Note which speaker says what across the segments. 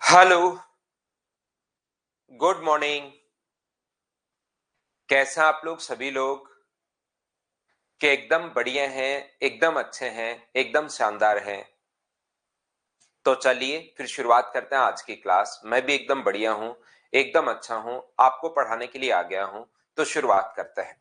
Speaker 1: Hello. Good morning. कैसे हैं आप लोग सभी लोग? कि एकदम बढ़िया हैं, एकदम अच्छे हैं, एकदम शानदार हैं। तो चलिए फिर शुरुआत करते हैं आज की क्लास। मैं भी एकदम बढ़िया हूं, एकदम अच्छा हूं, आपको पढ़ाने के लिए आ गया हूं। तो शुरुआत करते हैं।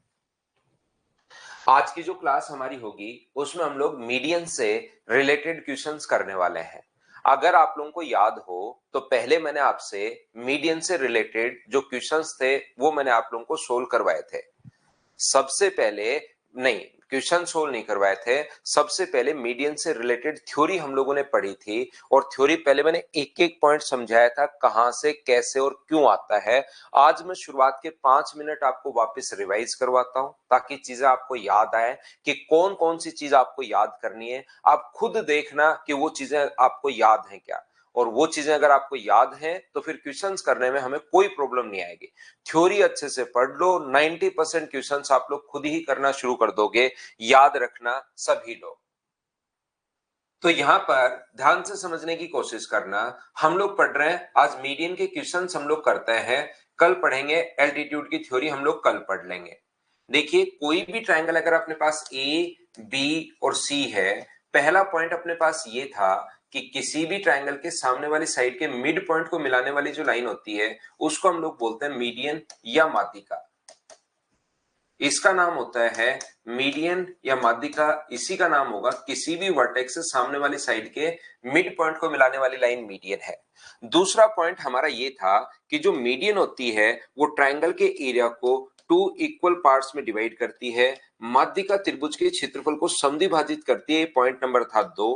Speaker 1: आज की जो क्लास हमारी होगी उसमें हम लोग मीडियन से रिलेटेड क्वेश्चंस करने वाले हैं। अगर आप लोगों को याद हो तो पहले मैंने आपसे मीडियन से रिलेटेड जो क्वेश्चंस थे वो मैंने आप लोगों को सोल्व करवाए थे। सबसे पहले नहीं, क्वेश्चन सोल्व नहीं करवाए थे। सबसे पहले मीडियन से रिलेटेड थ्योरी हम लोगों ने पढ़ी थी और थ्योरी पहले मैंने एक एक पॉइंट समझाया था कहां से कैसे और क्यों आता है। आज मैं शुरुआत के 5 मिनट आपको वापस रिवाइज करवाता हूं ताकि चीजें आपको याद आए कि कौन कौन सी चीज आपको याद करनी है। आप खुद देखना कि वो चीजें आपको याद हैं क्या, और वो चीजें अगर आपको याद हैं तो फिर क्वेश्चंस करने में हमें कोई प्रॉब्लम नहीं आएगी। थ्योरी अच्छे से पढ़ लो, 90% क्वेश्चंस आप लोग खुद ही करना शुरू कर दोगे। याद रखना सभी लोग। तो यहां पर ध्यान से समझने की कोशिश करना। हम लोग पढ़ रहे हैं आज मीडियन के क्वेश्चंस हम लोग करते हैं। कल पढ़ेंगे एल्टीट्यूड की थ्योरी, हम लोग कल पढ़ लेंगे। देखिए कोई भी ट्रायंगल अगर अपने पास ए बी और सी है, पहला पॉइंट अपने पास ये था कि किसी भी ट्रायंगल के सामने वाली साइड के मिड पॉइंट को मिलाने वाली जो लाइन होती है उसको हम लोग बोलते हैं मीडियन या माध्यिका। इसका नाम होता है मीडियन या माध्यिका। इसी का नाम होगा किसी भी वर्टेक्स से सामने वाली साइड के मिड पॉइंट को मिलाने वाली लाइन मीडियन है। दूसरा पॉइंट हमारा ये था कि जो मीडियन होती है वो ट्रायंगल के एरिया को टू इक्वल पार्ट्स में डिवाइड करती है। माध्यिका त्रिभुज के क्षेत्रफल को समद्विभाजित करती है। पॉइंट नंबर था 2।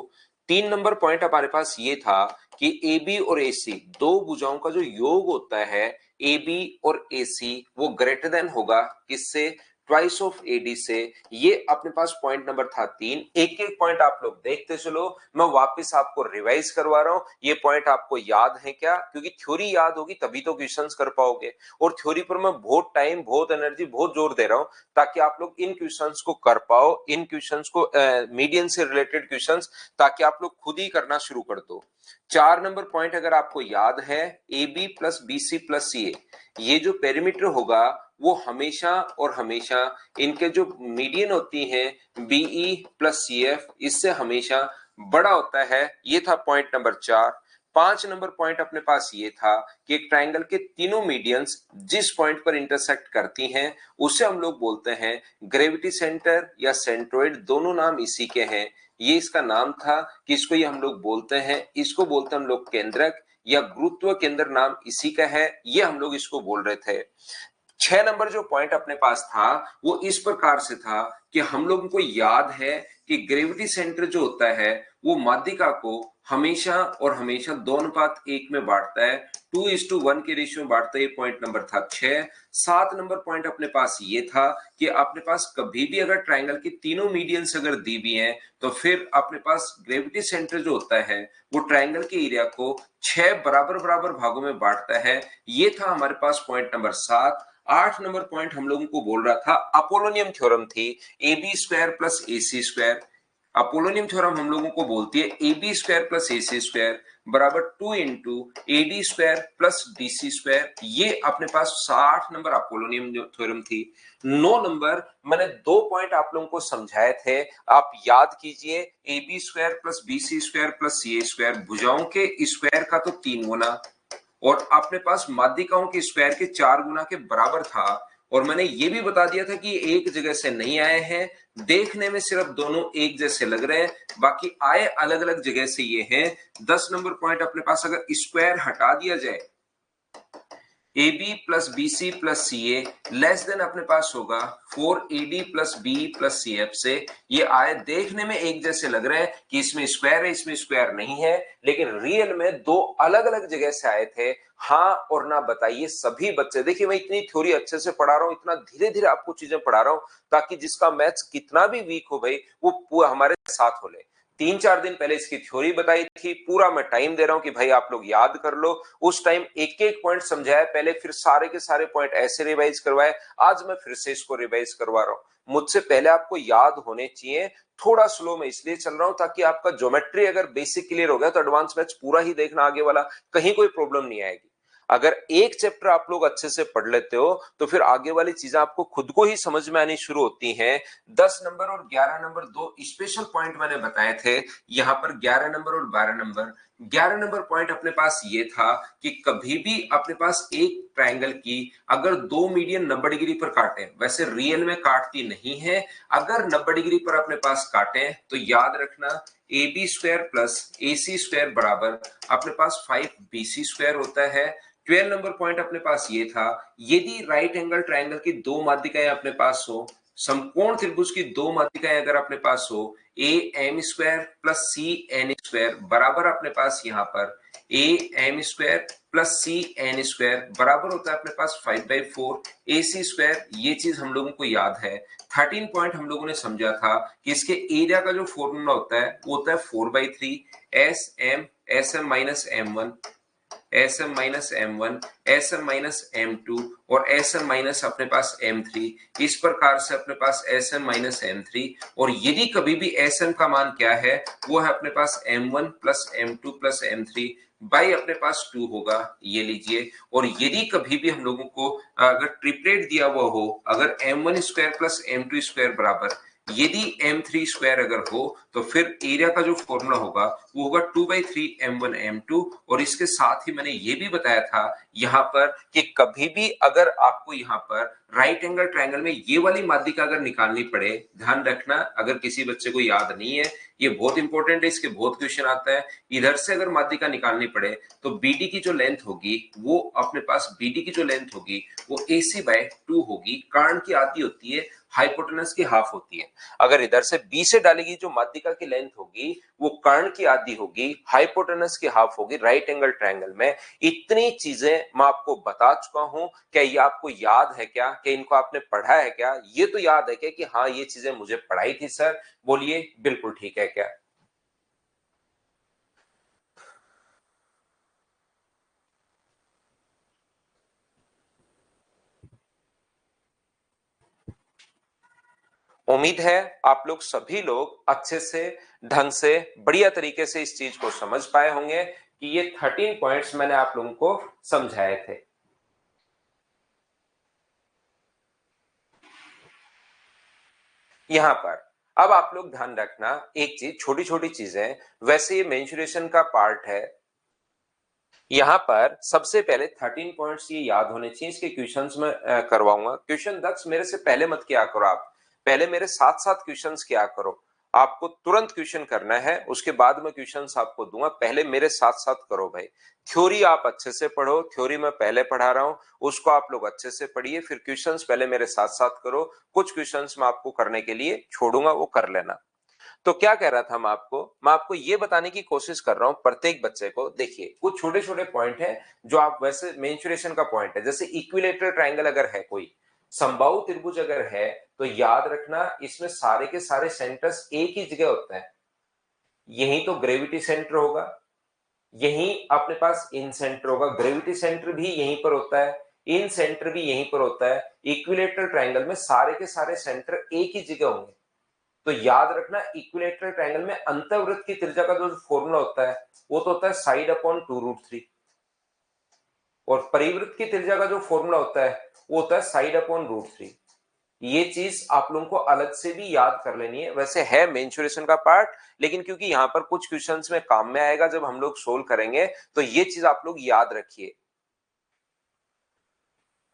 Speaker 1: 3 नंबर पॉइंट हमारे पास ये था कि ए बी और ए सी दो भुजाओं का जो योग होता है ए बी और ए सी वो ग्रेटर देन होगा किससे? ट्वाइस ऑफ एडी से। ये अपने पास पॉइंट नंबर था 3। एक एक पॉइंट आप लोग देखते चलो, मैं वापस आपको रिवाइज करवा रहा हूं। ये पॉइंट आपको याद है क्या? क्योंकि थ्योरी याद होगी तभी तो क्वेश्चंस कर पाओगे, और थ्योरी पर मैं बहुत टाइम, बहुत एनर्जी, बहुत जोर दे रहा हूं ताकि आप लोग इन क्वेश्चंस को कर पाओ, इन क्वेश्चंस को मीडियन से रिलेटेड क्वेश्चंस, ताकि आप लोग खुद ही करना शुरू कर दो। 4 नंबर पॉइंट अगर आपको याद है, A B plus B C plus C A, ये जो पेरीमीटर होगा वो हमेशा और हमेशा इनके जो मीडियन होती हैं बीई प्लस सी एफ, इससे हमेशा बड़ा होता है। ये था पॉइंट नंबर 4। 5 नंबर पॉइंट अपने पास ये था कि एक ट्रायंगल के तीनों मीडियंस जिस पॉइंट पर इंटरसेक्ट करती हैं उसे हम लोग बोलते हैं ग्रेविटी सेंटर या सेंट्रोइड। दोनों नाम इसी के हैं। ये इसका नाम था कि इसको ये हम लोग बोलते हैं, इसको बोलते हैं हम लोग केंद्रक या गुरुत्व केंद्र, नाम इसी का है। ये हम लोग इसको बोल रहे थे। 6 नंबर जो पॉइंट अपने पास था वो इस प्रकार से था कि हम लोगों को याद है कि ग्रेविटी सेंटर जो होता है वो माध्यिका को हमेशा और हमेशा 2:1 में बांटता है, 2:1 के रेशियो में बांटता है। ये पॉइंट नंबर था 6। 7 नंबर पॉइंट अपने पास ये था कि अपने पास कभी भी अगर ट्रायंगल के तीनों मीडियंस अगर दी हुई हैं तो फिर अपने पास ग्रेविटी सेंटर जो होता है वो ट्रायंगल के एरिया को 6 बराबर बराबर भागों में बांटता है। ये था हमारे पास पॉइंट नंबर 7। 8 नंबर पॉइंट हम लोगों को बोल रहा था अपोलोनियम थ्योरम थी, A B square plus A C square. Apollonius theorem हम लोगों को बोलती है A B square plus A C square बराबर 2 into A D square plus D C square. ये अपने पास 8 नंबर अपोलोनियम थ्योरम थी। 9 नंबर मैंने 2 पॉइंट आप लोगों को समझाए थे, आप याद कीजिए। A B square plus B C square plus C A square, भुजाओं के स्क्वायर का तो 3 गुना, और अपने पास माध्यिकाओं के स्क्वायर के 4 गुना के बराबर था। और मैंने ये भी बता दिया था कि एक जगह से नहीं आए हैं, देखने में सिर्फ दोनों एक जैसे लग रहे हैं, बाकी आए अलग अलग जगह से ये हैं। 10 नंबर पॉइंट अपने पास अगर स्क्वायर हटा दिया जाए, A B plus B C plus C A less than अपने पास होगा 4AD plus B plus C F से। ये आए देखने में एक जैसे लग रहे हैं कि इसमें स्क्वायर है इसमें स्क्वायर नहीं है, लेकिन रियल में दो अलग अलग जगह से आए थे। हाँ और ना बताइए सभी बच्चे। देखिए मैं इतनी थ्योरी अच्छे से पढ़ा रहा हूं, इतना धीरे धीरे आपको चीजें पढ़ा रहा हूं ताकि जिसका मैथ्स कितना भी वीक हो भाई वो हमारे साथ हो ले। 3-4 दिन पहले इसकी थ्योरी बताई थी, पूरा मैं टाइम दे रहा हूं कि भाई आप लोग याद कर लो। उस टाइम एक एक पॉइंट समझाया पहले, फिर सारे के सारे पॉइंट ऐसे रिवाइज करवाए। आज मैं फिर से इसको रिवाइज करवा रहा हूं मुझसे पहले आपको याद होने चाहिए। थोड़ा स्लो में इसलिए चल रहा हूं ताकि आपका ज्योमेट्री अगर बेसिक क्लियर हो गया तो एडवांस मैथ्स पूरा ही देखना आगे वाला, कहीं कोई प्रॉब्लम नहीं आएगी। अगर एक चैप्टर आप लोग अच्छे से पढ़ लेते हो तो फिर आगे वाली चीजें आपको खुद को ही समझ में आनी शुरू होती हैं। 10 नंबर और 11 नंबर दो स्पेशल पॉइंट मैंने बताए थे, यहां पर 11 नंबर और 12 नंबर। 11 नंबर पॉइंट अपने पास ये था कि कभी भी अपने पास एक ट्रायंगल की अगर दो मीडियन 90 डिग्री पर काटे, वैसे रियल में काटती नहीं है, अगर 90 डिग्री पर अपने पास काटे तो याद रखना A B square plus A C square बराबर अपने पास 5bc स्क्वायर होता है। 12 नंबर पॉइंट अपने पास ये था, यदि राइट एंगल ट्रायंगल की दो माध्यिकाएं अपने पास हो, समकोण त्रिभुज की दो माध्यिकाएं अगर अपने पास हो, A M square plus C N square बराबर अपने पास यहाँ पर A M square plus C N square बराबर होता है अपने पास 5/4 ए सी स्क्वायर। ये चीज हम लोगों को याद है। 13 पॉइंट हम लोगों ने समझा था कि इसके एरिया का जो फॉर्मूला होता है वो होता है 4/3 S M minus M one, S M minus M one, S M minus M two और एस एम माइनस अपने पास एम थ्री। इस प्रकार से अपने पास S M minus M three, और यदि कभी भी एस एम का मान क्या है वो है अपने पास M one plus M two plus M three by अपने पास 2 होगा, ये लीजिए। और यदि कभी भी हम लोगों को अगर ट्रिपलेट दिया हुआ हो, अगर M one square plus M two square बराबर यदि m3 स्क्वायर अगर हो तो फिर एरिया का जो फॉर्मूला होगा वो होगा 2/3 m1 m2। और इसके साथ ही मैंने ये भी बताया था यहाँ पर कि कभी भी अगर आपको यहाँ पर राइट एंगल ट्रायंगल में ये वाली माध्यिका अगर निकालनी पड़े, ध्यान रखना अगर किसी बच्चे को याद नहीं है, ये बहुत इंपॉर्टेंट है, इसके बहुत क्वेश्चन आता है। इधर से अगर माध्यिका निकालनी पड़े तो बीडी की जो लेंथ होगी वो अपने पास बीडी की जो लेंथ होगी वो AC/2 होगी, कारण की आधी होती है, हाइपोटेनस की हाफ होती है। अगर इधर से बी से डालेगी जो माध्यिका की लेंथ होगी वो कर्ण की आधी होगी, हाइपोटेनस की हाफ होगी राइट एंगल ट्रायंगल में। इतनी चीजें मैं आपको बता चुका हूं, क्या ये आपको याद है क्या, कि इनको आपने पढ़ा है क्या? ये तो याद है क्या कि हाँ ये चीजें मुझे पढ़ाई थी सर? बोलिए बिल्कुल ठीक है क्या? उम्मीद है आप लोग सभी लोग अच्छे से, ढंग से, बढ़िया तरीके से इस चीज को समझ पाए होंगे कि ये 13 पॉइंट्स मैंने आप लोगों को समझाए थे। यहां पर अब आप लोग ध्यान रखना एक चीज, छोटी छोटी चीजें, वैसे ये मेंसुरेशन का पार्ट है। यहां पर सबसे पहले 13 पॉइंट्स ये याद होने चाहिए, इसके क्वेश्चंस में करवाऊंगा। क्वेश्चन दक्ष मेरे से पहले मत किया करो, आप पहले मेरे साथ साथ क्वेश्चंस किया करो। आपको तुरंत क्वेश्चन करना है, उसके बाद मैं क्वेश्चंस आपको दूंगा, पहले मेरे साथ साथ करो भाई। थ्योरी आप अच्छे से पढ़ो, थ्योरी मैं पहले पढ़ा रहा हूं उसको आप लोग अच्छे से पढ़िए, फिर क्वेश्चंस पहले मेरे साथ साथ करो। कुछ क्वेश्चंस मैं आपको करने के लिए छोड़ूंगा, वो कर लेना। तो क्या कह रहा था मैं आपको ये बताने की कोशिश कर रहा हूं प्रत्येक बच्चे को। देखिए कुछ छोटे छोटे पॉइंट है जो आप, वैसे मेंसुरेशन का पॉइंट है, जैसे इक्विलेटरल ट्रायंगल अगर है, कोई समबाहु त्रिभुज अगर है, तो याद रखना इसमें सारे के सारे सेंटर्स एक ही जगह होते हैं। यही तो ग्रेविटी सेंटर होगा, यही अपने पास इन सेंटर होगा, ग्रेविटी सेंटर भी यहीं पर होता है, इन सेंटर भी यहीं पर होता है। इक्विलेटरल ट्रायंगल में सारे के सारे सेंटर एक ही जगह होंगे। तो याद रखना इक्विलेटरल ट्रायंगल में अंतःवृत्त की त्रिज्या का जो फॉर्मूला होता है वो तो होता है साइड अपॉन 2√3, और परिवृत्त की त्रिज्या का जो फॉर्मूला होता है वो होता है साइड अपॉन √3। ये चीज आप लोगों को अलग से भी याद कर लेनी है, वैसे है मेंसुरेशन का पार्ट, लेकिन क्योंकि यहां पर कुछ क्वेश्चंस में काम में आएगा जब हम लोग सोल्व करेंगे, तो ये चीज आप लोग याद रखिए।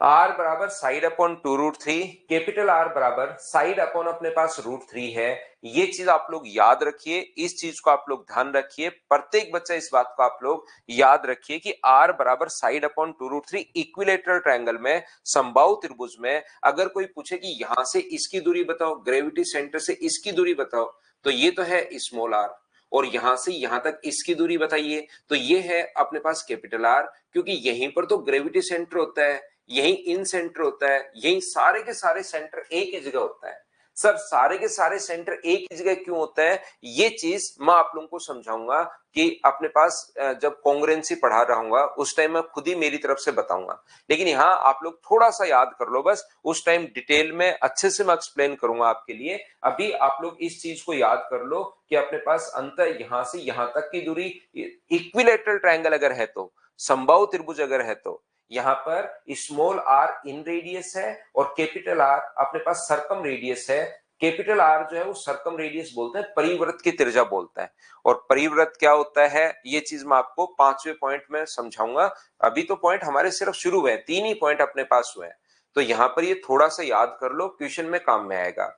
Speaker 1: आर बराबर साइड अपॉन 2√3, कैपिटल आर बराबर साइड अपॉन अपने पास √3 है। ये चीज आप लोग याद रखिए, इस चीज को आप लोग ध्यान रखिए, प्रत्येक बच्चा इस बात को आप लोग याद रखिए कि आर बराबर साइड अपॉन 2√3 इक्विलेटरल ट्रायंगल में, समबाहु त्रिभुज में अगर कोई पूछे कि यहां से इसकी दूरी बताओ, ग्रेविटी सेंटर से इसकी दूरी बताओ, तो ये तो है स्मॉल आर, और यहां से यहां तक इसकी दूरी बताइए तो ये है अपने पास कैपिटल आर, क्योंकि यहीं पर तो ग्रेविटी सेंटर होता है, यही इन सेंटर होता है, यही सारे के सारे सेंटर एक ही जगह होता है। सर सारे के सारे सेंटर एक ही जगह क्यों होता है, ये चीज मैं आप लोगों को समझाऊंगा कि अपने पास जब कॉन्ग्रुएंसी पढ़ा रहूंगा उस टाइम मैं खुद ही मेरी तरफ से बताऊंगा। लेकिन यहाँ आप लोग थोड़ा सा याद कर लो बस, उस टाइम डिटेल में अच्छे से मैं एक्सप्लेन करूंगा आपके लिए। अभी आप लोग इस चीज को याद कर लो कि अपने पास अंतर यहां से यहां तक की दूरी इक्विलेटरल ट्रायंगल अगर है तो, समबाहु त्रिभुज अगर है तो, यहां पर स्मॉल आर इन रेडियस है और कैपिटल आर अपने पास सरकम रेडियस है। कैपिटल आर जो है वो सरकम रेडियस बोलते हैं, परिवृत्त की त्रिज्या बोलता है। और परिवृत्त क्या होता है ये चीज मैं आपको 5वें पॉइंट में समझाऊंगा। अभी तो पॉइंट हमारे सिर्फ शुरू हुए हैं, 3 ही पॉइंट अपने पास हुए हैं, तो यहां पर ये थोड़ा सा याद कर लो, क्वेश्चन में काम में आएगा।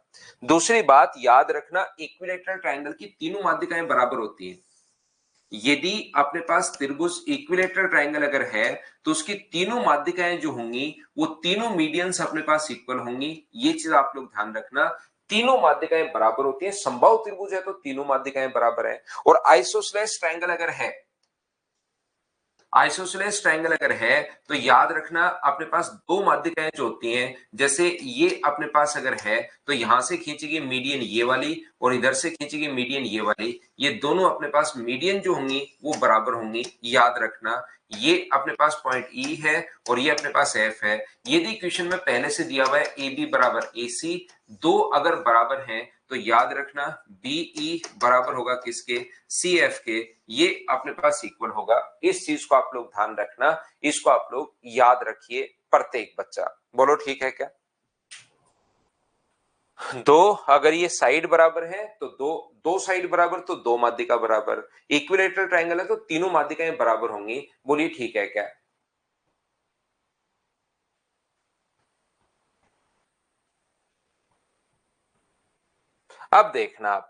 Speaker 1: दूसरी बात याद रखना, इक्विलेटरल ट्रायंगल की तीनों माध्यिकाएं बराबर होती है। यदि अपने पास त्रिभुज इक्विलेटरल ट्रायंगल अगर है तो उसकी तीनों माध्यिकाएं जो होंगी वो तीनों मीडियंस अपने पास इक्वल होंगी। ये चीज आप लोग ध्यान रखना, तीनों माध्यिकाएं बराबर होती है। समबाहु त्रिभुज है तो तीनों माध्यिकाएं बराबर है। और आइसोसेलेस ट्रायंगल अगर है, आइसोसेलेस ट्रायंगल अगर है तो याद रखना अपने पास दो माध्यिकाएं जो होती हैं, जैसे ये अपने पास अगर है तो यहां से खींचेगी मीडियन ये वाली और इधर से खींचेगी मीडियन ये वाली, ये दोनों अपने पास मीडियन जो होंगी वो बराबर होंगी। याद रखना ये अपने पास पॉइंट ई है और ये अपने पास एफ है। यदि क्वेश्चन में पहले से दिया हुआ है ए बी बराबर ए सी, दो अगर बराबर हैं तो याद रखना बीई बराबर होगा किसके, सी एफ के, ये अपने पास इक्वल होगा। इस चीज को आप लोग ध्यान रखना, इसको आप लोग याद रखिए प्रत्येक बच्चा। बोलो ठीक है क्या? दो अगर ये साइड बराबर है तो दो, दो साइड बराबर तो दो माध्यिका बराबर, इक्विलेटरल ट्रायंगल है तो तीनों माध्यिकाएं बराबर होंगी। बोलिए ठीक है क्या? अब देखना आप,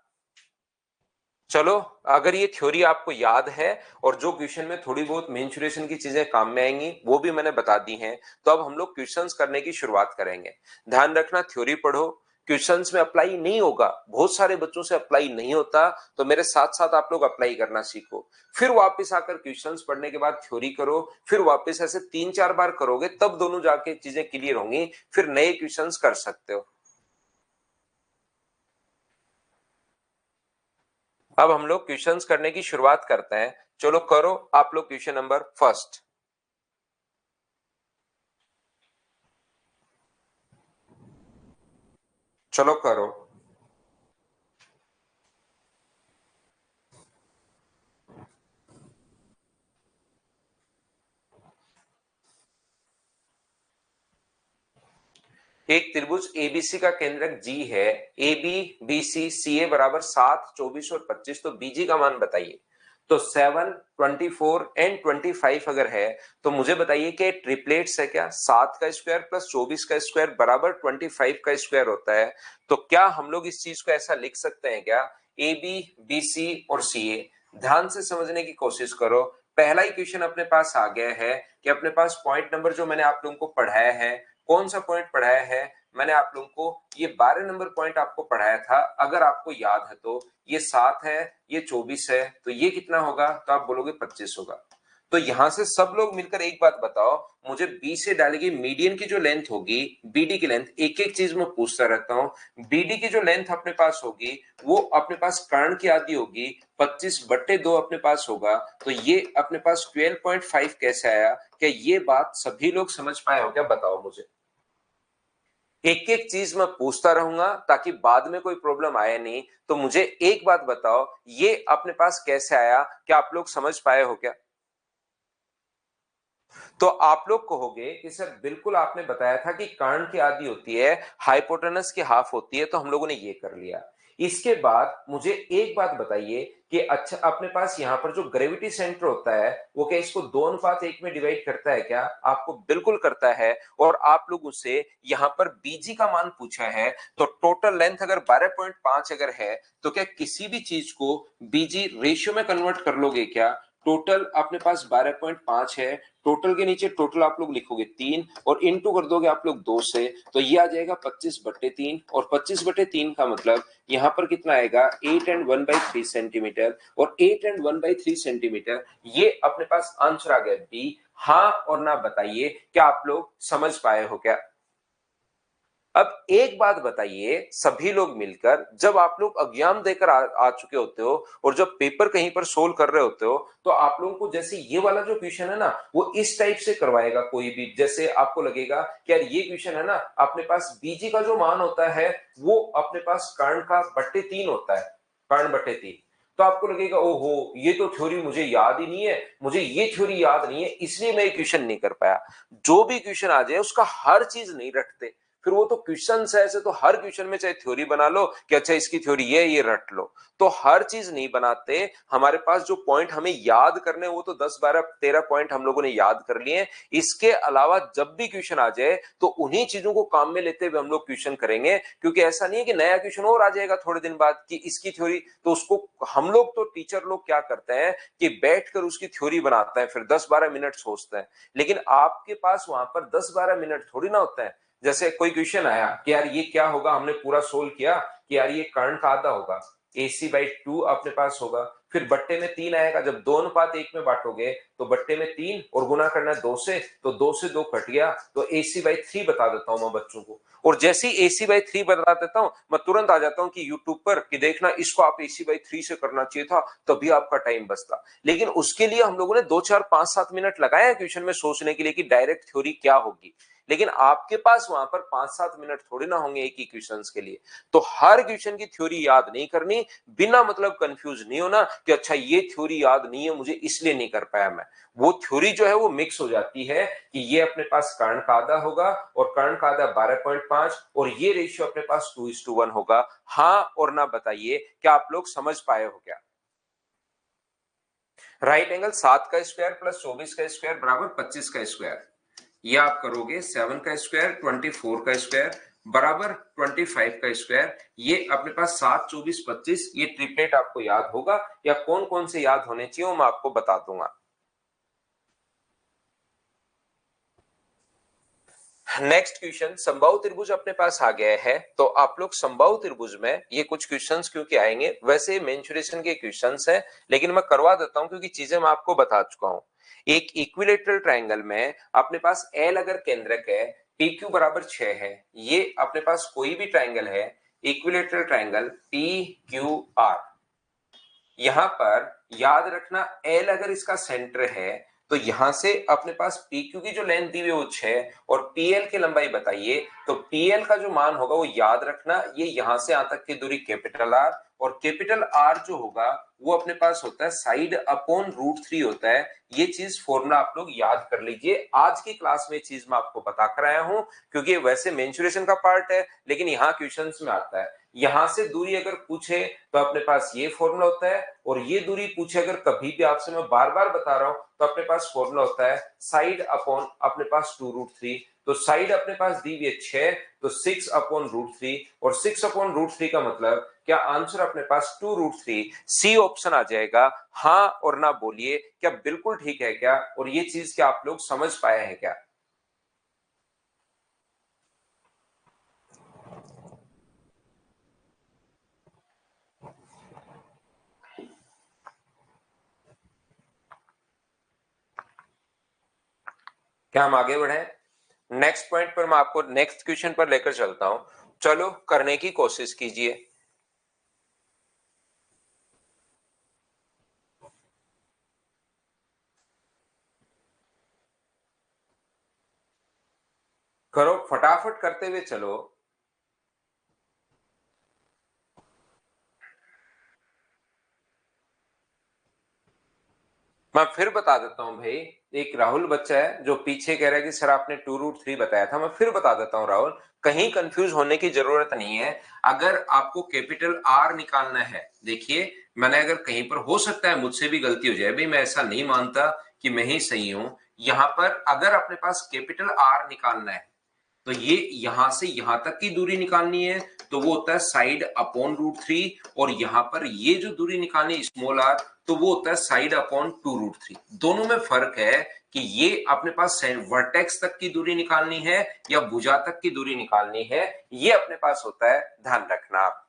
Speaker 1: चलो अगर ये थ्योरी आपको याद है और जो क्वेश्चन में थोड़ी बहुत मेंसुरेशन की चीजें काम में आएंगी वो भी मैंने बता दी हैं, तो अब हम लोग क्वेश्चंस करने की शुरुआत करेंगे। ध्यान रखना थ्योरी पढ़ो, क्वेश्चंस में अप्लाई नहीं होगा, बहुत सारे बच्चों से अप्लाई नहीं होता, तो मेरे साथ साथ आप लोग अप्लाई करना सीखो। फिर वापस आकर क्वेश्चंस पढ़ने के बाद थ्योरी करो, फिर वापस ऐसे 3-4 बार करोगे तब दोनों जाके चीजें क्लियर होंगी, फिर नए क्वेश्चंस कर सकते हो। अब हम लोग क्वेश्चंस करने की शुरुआत करते हैं। चलो करो आप लोग क्वेश्चन नंबर फर्स्ट। चलो करो। एक त्रिभुज एबीसी का केंद्रक जी है, ए बी बी सी सी ए बराबर 7, 24 और 25, तो बीजी का मान बताइए। तो 7, 24 एंड 25 अगर है तो मुझे बताइए कि ट्रिपलेट्स है क्या, 7 का स्क्वायर प्लस 24 का स्क्वायर बराबर 25 का स्क्वायर होता है। तो क्या हम लोग इस चीज को ऐसा लिख सकते हैं क्या, ए बी बी सी और सी ए? ध्यान से समझने की कोशिश करो। पहला ही क्वेश्चन अपने पास आ गया है कि अपने पास पॉइंट नंबर जो मैंने आप लोगों को पढ़ाया है, कौन सा पॉइंट पढ़ाया है, मैंने आप लोगों को ये 12 नंबर पॉइंट आपको पढ़ाया था। अगर आपको याद है तो ये 7 है, ये 24 है, तो ये कितना होगा, तो आप बोलोगे 25 होगा। तो यहां से सब लोग मिलकर एक बात बताओ, मुझे बी से डालेगी मीडियन की जो लेंथ होगी, बीडी की लेंथ, एक एक चीज मैं पूछता रहता हूं। बीडी की जो लेंथ अपने पास होगी वो अपने पास कर्ण की आधी होगी, 25/2 अपने पास होगा। तो ये अपने पास 12.5 कैसे आया? क्या ये बात सभी लोग समझ पाए हो क्या, बताओ मुझे। एक एक चीज मैं पूछता रहूंगा ताकि बाद में कोई प्रॉब्लम आए नहीं। तो मुझे एक बात बताओ, ये अपने पास कैसे आया, क्या आप लोग समझ पाए हो क्या? तो आप लोग कहोगे कि सर बिल्कुल आपने बताया था कि कर्ण की आधी होती है, हाइपोटेनस की हाफ होती है, तो हम लोगों ने ये कर लिया। इसके बाद मुझे एक बात बताइए कि अच्छा अपने पास यहाँ पर जो ग्रेविटी सेंटर होता है वो क्या इसको 2:1 में डिवाइड करता है क्या? आपको बिल्कुल करता है। और आप लोग उससे यहाँ पर बीजी का मान पूछा है, तो टोटल लेंथ अगर 12.5 अगर है तो क्या किसी भी चीज को बीजी रेशियो में कन्वर्ट कर लोगे क्या? टोटल अपने पास 12.5 है, टोटल के नीचे टोटल आप लोग लिखोगे 3 और इनटू कर दोगे आप लोग 2 से, तो ये आ जाएगा 25/3। और 25/3 का मतलब यहाँ पर कितना आएगा, 8 एंड 1/3 सेंटीमीटर। और 8 एंड 1/3 सेंटीमीटर, ये अपने पास आंसर आ गया बी। हाँ और ना बताइए, क्या आप लोग समझ पाए हो क्या? अब एक बात बताइए, सभी लोग मिलकर जब आप लोग एग्जाम देकर आ चुके होते हो और जब पेपर कहीं पर सोल्व कर रहे होते हो, तो आप लोगों को जैसे ये वाला जो क्वेश्चन है ना, वो इस टाइप से करवाएगा कोई भी। जैसे आपको लगेगा कि यार ये क्वेश्चन है ना, अपने पास बीजी का जो मान होता है वो अपने पास कर्ण का बट्टे 3 होता है, कर्ण बट्टे 3। तो आपको लगेगा ओहो, ये तो थ्योरी मुझे याद ही नहीं है, मुझे ये थ्योरी याद नहीं है, इसलिए मैं ये क्वेश्चन नहीं कर पाया। जो भी क्वेश्चन आ जाए उसका हर चीज नहीं रटते, फिर वो तो क्वेश्चन है ऐसे, तो हर क्वेश्चन में चाहे थ्योरी बना लो कि अच्छा इसकी थ्योरी ये रट लो, तो हर चीज नहीं बनाते। हमारे पास जो पॉइंट हमें याद करने वो तो 10 12 13 पॉइंट हम लोगों ने याद कर लिए हैं। इसके अलावा जब भी क्वेश्चन आ जाए तो उन्हीं चीजों को काम में लेते हुए हम लोग क्वेश्चन करेंगे, क्योंकि ऐसा नहीं है कि नया क्वेश्चन और आ जाएगा थोड़े दिन बाद कि इसकी थ्योरी, तो उसको हम लोग तो टीचर लोग क्या करते हैं कि बैठकर उसकी थ्योरी बनाते हैं, फिर 10 12 मिनट सोचते हैं। लेकिन आपके पास वहां पर 10 12 मिनट थोड़ी ना होता है। जैसे कोई क्वेश्चन आया कि यार ये क्या होगा, हमने पूरा सोल्व किया कि यार ये कर्ण का आधा होगा, AC/2 अपने पास होगा, फिर बट्टे में 3 आएगा, जब 2 अनुपात 1 में बांटोगे तो बट्टे में 3 और गुना करना है 2 से, तो 2 से 2 कट गया, तो AC/3 बता देता हूं मैं बच्चों को। और जैसे ही AC/3 बता देता हूं, मैं तुरंत आ जाता हूं कि यूट्यूब पर कि देखना इसको आप AC/3 से करना चाहिए था, तभी आपका टाइम बचता। लेकिन उसके लिए हम लोगों ने 2 4 5 7 मिनट लगाए क्वेश्चन में सोचने के लिए कि डायरेक्ट थ्योरी क्या होगी। लेकिन आपके पास वहां पर 5 7 मिनट थोड़ी ना होंगे एक ही क्वेश्चन के लिए। तो हर क्वेश्चन की थ्योरी याद नहीं करनी, बिना मतलब कंफ्यूज नहीं होना कि अच्छा ये थ्योरी याद नहीं है मुझे इसलिए नहीं कर पाया मैं। वो थ्योरी जो है वो मिक्स हो जाती है कि ये अपने पास कर्ण का आधा होगा और कर्ण का आधा 12.5 और ये रेशियो अपने पास 2:1 होगा। हाँ और ना बताइए, क्या आप लोग समझ पाए हो क्या? राइट एंगल 7 का स्क्वायर प्लस 24 का स्क्वायर बराबर 25 का स्क्वायर, ये आप करोगे 7 का स्क्वायर 24 का स्क्वायर बराबर 25 का स्क्वायर। ये अपने पास 7 24 25, ये ट्रिपलेट आपको याद होगा, या कौन कौन से याद होने चाहिए वो मैं आपको बता दूंगा। नेक्स्ट क्वेश्चन, समबाहु त्रिभुज अपने पास आ गया है, तो आप लोग समबाहु त्रिभुज में ये कुछ क्वेश्चंस क्योंकि आएंगे, वैसे मेंसुरेशन के क्वेश्चंस हैं, लेकिन मैं करवा देता हूं क्योंकि चीजें मैं आपको बता चुका हूं। एक इक्विलेटरल ट्रायंगल में अपने पास एल अगर केंद्रक है, पी क्यू बराबर 6 है, ये अपने पास कोई भी ट्रायंगल है, equilateral triangle P Q are, यहां पर याद रखना एल अगर इसका सेंटर है, तो यहां से अपने पास PQ की जो लेंथ दी हुई है वो 6 और PL की लंबाई बताइए, तो PL का जो मान होगा वो याद रखना, ये यहां से यहां तक की दूरी कैपिटल R, और कैपिटल R जो होगा वो अपने पास होता है साइड अपॉन √3 होता है। ये चीज फॉर्मूला आप लोग याद कर लीजिए, आज की क्लास में चीज मैं आपको बता कर आया हूं, क्योंकि वैसे मेंसुरेशन का पार्ट है लेकिन यहाँ क्वेश्चंस में आता है। यहां से दूरी अगर पूछे तो अपने पास ये फॉर्मूला होता है, और ये दूरी पूछे अगर कभी भी आपसे, मैं बार बार बता रहा हूं, तो अपने पास फॉर्मूला होता है साइड अपॉन अपने पास 2√3। तो साइड अपने पास दी हुई है 6, तो 6/√3, और 6/√3 का मतलब क्या आंसर अपने पास 2√3, सी ऑप्शन आ जाएगा। हाँ और ना बोलिए, क्या बिल्कुल ठीक है क्या, और ये चीज क्या आप लोग समझ पाए हैं क्या? क्या हम आगे बढ़े? नेक्स्ट पॉइंट पर मैं आपको नेक्स्ट क्वेश्चन पर लेकर चलता हूं, चलो करने की कोशिश कीजिए। करो फटाफट करते हुए चलो। मैं फिर बता देता हूं भाई, एक राहुल बच्चा है जो पीछे कह रहा है कि सर आपने 2√3 बताया था, मैं फिर बता देता हूं राहुल, कहीं कंफ्यूज होने की जरूरत नहीं है। अगर आपको कैपिटल आर निकालना है, देखिए मैंने अगर कहीं पर, हो सकता है मुझसे भी गलती हो जाए भाई, मैं ऐसा नहीं मानता कि मैं ही सही हूं, यहां पर अगर अपने पास कैपिटल आर निकालना है तो ये यहां से यहां तक की दूरी निकालनी है, तो वो होता है साइड अपॉन √3, और यहां पर ये जो दूरी निकालनी है स्मॉल आर, तो वो होता है साइड अपॉन 2√3। दोनों में फर्क है कि ये अपने पास वर्टेक्स तक की दूरी निकालनी है या भुजा तक की दूरी निकालनी है, ये अपने पास होता है, ध्यान रखना आप।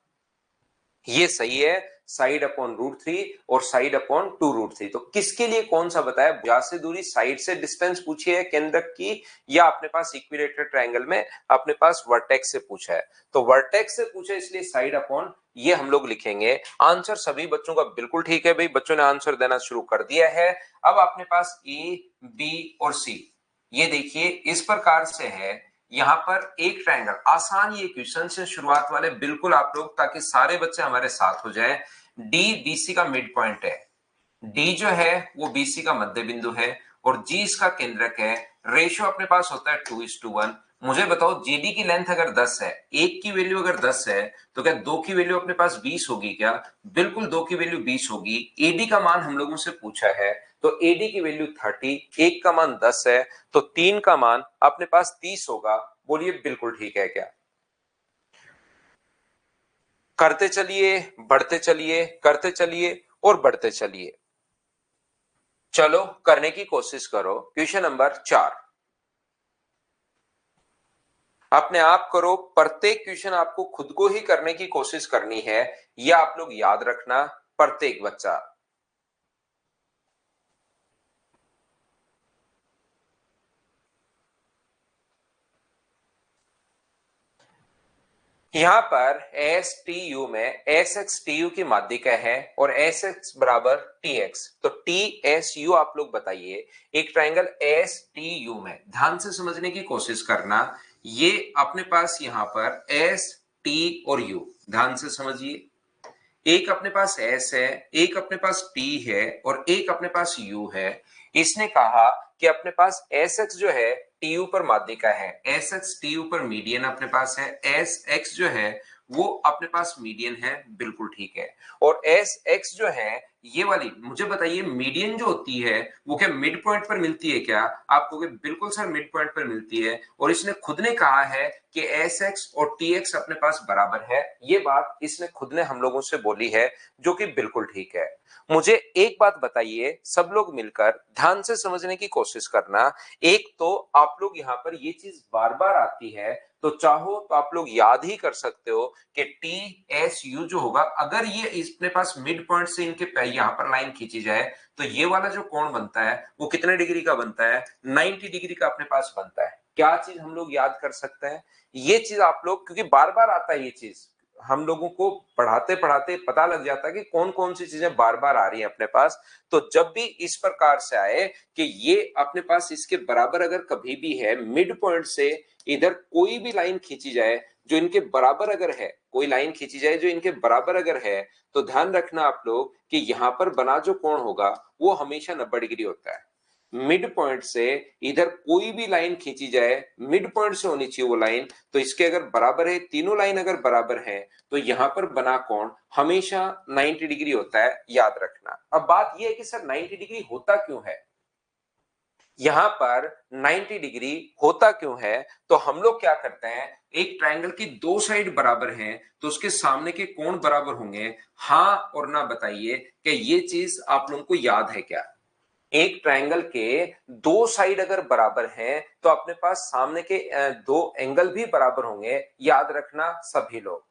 Speaker 1: ये सही है, साइड अपॉन √3 और साइड अपॉन 2√3। तो किसके लिए कौन सा बताया? भुजा से दूरी, साइड से डिस्टेंस पूछी है केंद्रक की, या अपने पास इक्विलेटरल ट्रायंगल में अपने पास वर्टेक्स से पूछा है? तो वर्टेक्स से पूछा इसलिए साइड अपॉन ये हम लोग लिखेंगे। आंसर सभी बच्चों का बिल्कुल ठीक है भाई, बच्चों ने आंसर देना शुरू कर दिया है। अब अपने पास ए, बी और सी, ये देखिए इस प्रकार से है। यहां पर एक ट्रायंगल, आसान ये क्वेश्चन से शुरुआत वाले बिल्कुल आप लोग, ताकि सारे बच्चे हमारे साथ हो जाए। डी बीसी का मिड पॉइंट है, डी जो है वो बीसी का मध्य बिंदु है और जी इसका केंद्रक है। रेशियो अपने पास होता है 2:1। मुझे बताओ जीडी की लेंथ अगर 10 है, एक की वैल्यू अगर 10 है, तो क्या दो की वैल्यू अपने पास 20 होगी क्या? बिल्कुल दो की वैल्यू 20 होगी। एडी का मान हम लोगों से पूछा है, तो एडी की वैल्यू 30, एक का मान 10 है, तो 3 का मान अपने पास 30 होगा। बोलिए बिल्कुल ठीक है क्या? करते चलिए, बढ़ते चलिए, करते चलिए और बढ़ते चलिए। चलो करने की कोशिश करो। क्वेश्चन नंबर 4 अपने आप करो। प्रत्येक क्वेश्चन आपको खुद को ही करने की कोशिश करनी है, यह आप लोग याद रखना, प्रत्येक बच्चा। यहां पर एस टी यू में एस एक्स टी यू की माध्यिका है और एस एक्स बराबर टी एक्स, तो टी एस यू आप लोग बताइए। एक ट्राइंगल एस टी यू में ध्यान से समझने की कोशिश करना। ये अपने पास यहां पर एस टी और यू, ध्यान से समझिए। एक अपने पास एस है, एक अपने पास टी है और एक अपने पास यू है। इसने कहा कि अपने पास एस एक्स जो है टी यू पर माध्यिका है, एस एक्स टी यू पर मीडियन अपने पास है, एस एक्स जो है वो अपने पास मीडियन है, बिल्कुल ठीक है। और एस एक्स जो है ये वाली, मुझे बताइए मीडियन जो होती है वो क्या मिड पॉइंट पर मिलती है क्या? आप कहोगे बिल्कुल सर मिड पॉइंट पर मिलती है, और इसने खुद ने कहा है कि एस एक्स और टी एक्स अपने पास बराबर है। ये बात इसने खुद ने हम लोगों से बोली है, जो कि बिल्कुल ठीक है। मुझे एक बात बताइए, सब लोग मिलकर ध्यान से समझने की कोशिश करना। एक तो आप लोग यहाँ पर ये चीज बार बार आती है, तो चाहो तो आप लोग याद ही कर सकते हो कि टी एस यू जो होगा, अगर ये इसके पास मिड पॉइंट से इनके यहाँ पर लाइन खींची जाए, तो ये वाला जो कोण बनता है वो कितने डिग्री का बनता है? 90 डिग्री का अपने पास बनता है। क्या चीज हम लोग याद कर सकते हैं? ये चीज आप लोग, क्योंकि बार बार आता है ये चीज, हम लोगों को पढ़ाते पढ़ाते पता लग जाता है कि कौन कौन सी चीजें बार बार आ रही हैं अपने पास। तो जब भी इस प्रकार से आए कि ये अपने पास इसके बराबर अगर कभी भी है, मिड पॉइंट से इधर कोई भी लाइन खींची जाए जो इनके बराबर अगर है, कोई लाइन खींची जाए जो इनके बराबर अगर है, तो ध्यान रखना आप लोग कि यहां पर बना जो कोण होगा वो हमेशा 90 डिग्री होता है। मिड पॉइंट से इधर कोई भी लाइन खींची जाए, मिड पॉइंट से होनी चाहिए वो लाइन, तो इसके अगर बराबर है, तीनों लाइन अगर बराबर है, तो यहां पर बना कोण हमेशा 90 डिग्री होता है, याद रखना। अब बात यह है कि सर 90 डिग्री होता क्यों है? यहां पर 90 डिग्री होता क्यों है? तो हम लोग क्या करते हैं, एक ट्रायंगल की दो साइड बराबर हैं, तो उसके सामने के कोण बराबर होंगे। हाँ और ना बताइए कि ये चीज आप लोगों को याद है क्या? एक ट्रायंगल के दो साइड अगर बराबर हैं, तो अपने पास सामने के दो एंगल भी बराबर होंगे, याद रखना सभी लोग।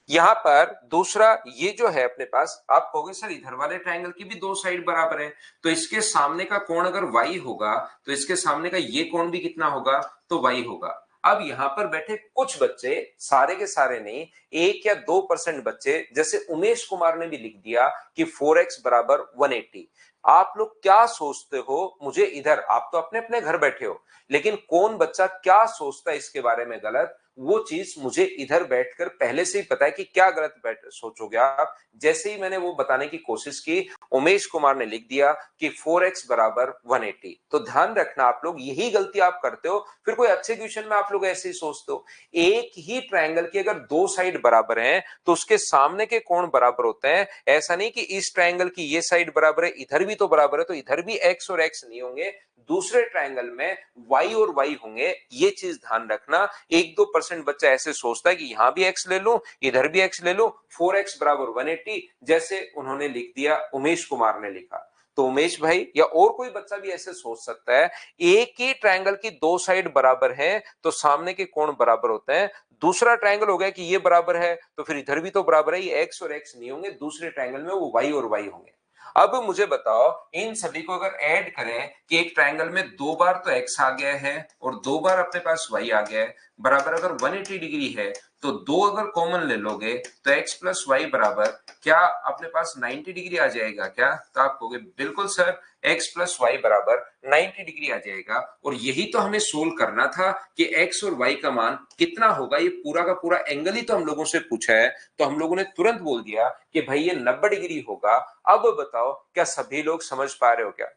Speaker 1: यहां पर दूसरा ये जो है अपने पास, आप कहोगे सर इधर वाले ट्रायंगल की भी दो साइड बराबर है, तो इसके सामने का कोण अगर y होगा, तो इसके सामने का ये कोण भी कितना होगा? तो y होगा। अब यहां पर बैठे कुछ बच्चे, सारे के सारे नहीं, 1 या 2% बच्चे, जैसे उमेश कुमार ने भी लिख दिया कि 4x बराबर 180। आप लोग क्या सोचते हो? मुझे इधर, आप तो अपने अपने घर बैठे हो, लेकिन कौन बच्चा क्या सोचता है इसके बारे में गलत, वो चीज मुझे इधर बैठकर पहले से ही पता है कि क्या गलत बैठ सोचोगे आप। जैसे ही मैंने वो बताने की कोशिश की, उमेश कुमार ने लिख दिया कि 4x बराबर 180। तो ध्यान रखना आप लोग, यही गलती आप करते हो, फिर कोई अच्छे क्वेश्चन में आप लोग ऐसे ही सोचते हो। एक ही ट्रायंगल की अगर दो साइड बराबर हैं, तो उसके सामने के कोण बराबर होते हैं। ऐसा नहीं कि इस ट्रायंगल की ये साइड बराबर है, इधर भी तो बराबर है, तो इधर भी x और x नहीं होंगे, दूसरे ट्रायंगल में y और y होंगे। ये चीज ध्यान रखना। 1-2% बच्चा ऐसे सोचता है कि यहां भी x ले लो, इधर भी x ले लो, 4x बराबर 180, जैसे उन्होंने लिख दिया, उमेश कुमार ने लिखा। तो उमेश भाई या और कोई बच्चा भी ऐसे सोच सकता है, एक ही ट्रायंगल की दो साइड बराबर है तो सामने के कोण बराबर होते हैं। दूसरा ट्रायंगल हो गया कि ये बराबर है तो फिर इधर भी तो बराबर है, ये एक्स और एक्स नहीं होंगे, दूसरे ट्रायंगल में वो वाई और वाई होंगे। अब मुझे बताओ इन सभी को अगर ऐड करें कि एक ट्रायंगल में दो बार तो एक्स आ गया है और दो बार अपने पास वाई आ गया है, बराबर अगर 180 डिग्री है तो दो अगर कॉमन ले लोगे तो x प्लस वाई बराबर क्या अपने पास 90 डिग्री आ जाएगा क्या? तो आप कहोगे बिल्कुल सर x प्लस वाई बराबर 90 डिग्री आ जाएगा। और यही तो हमें सोल्व करना था कि x और y का मान कितना होगा, ये पूरा का पूरा एंगल ही तो हम लोगों से पूछा है, तो हम लोगों ने तुरंत बोल दिया कि भाई ये 90 डिग्री होगा। अब बताओ क्या सभी लोग समझ पा रहे हो क्या?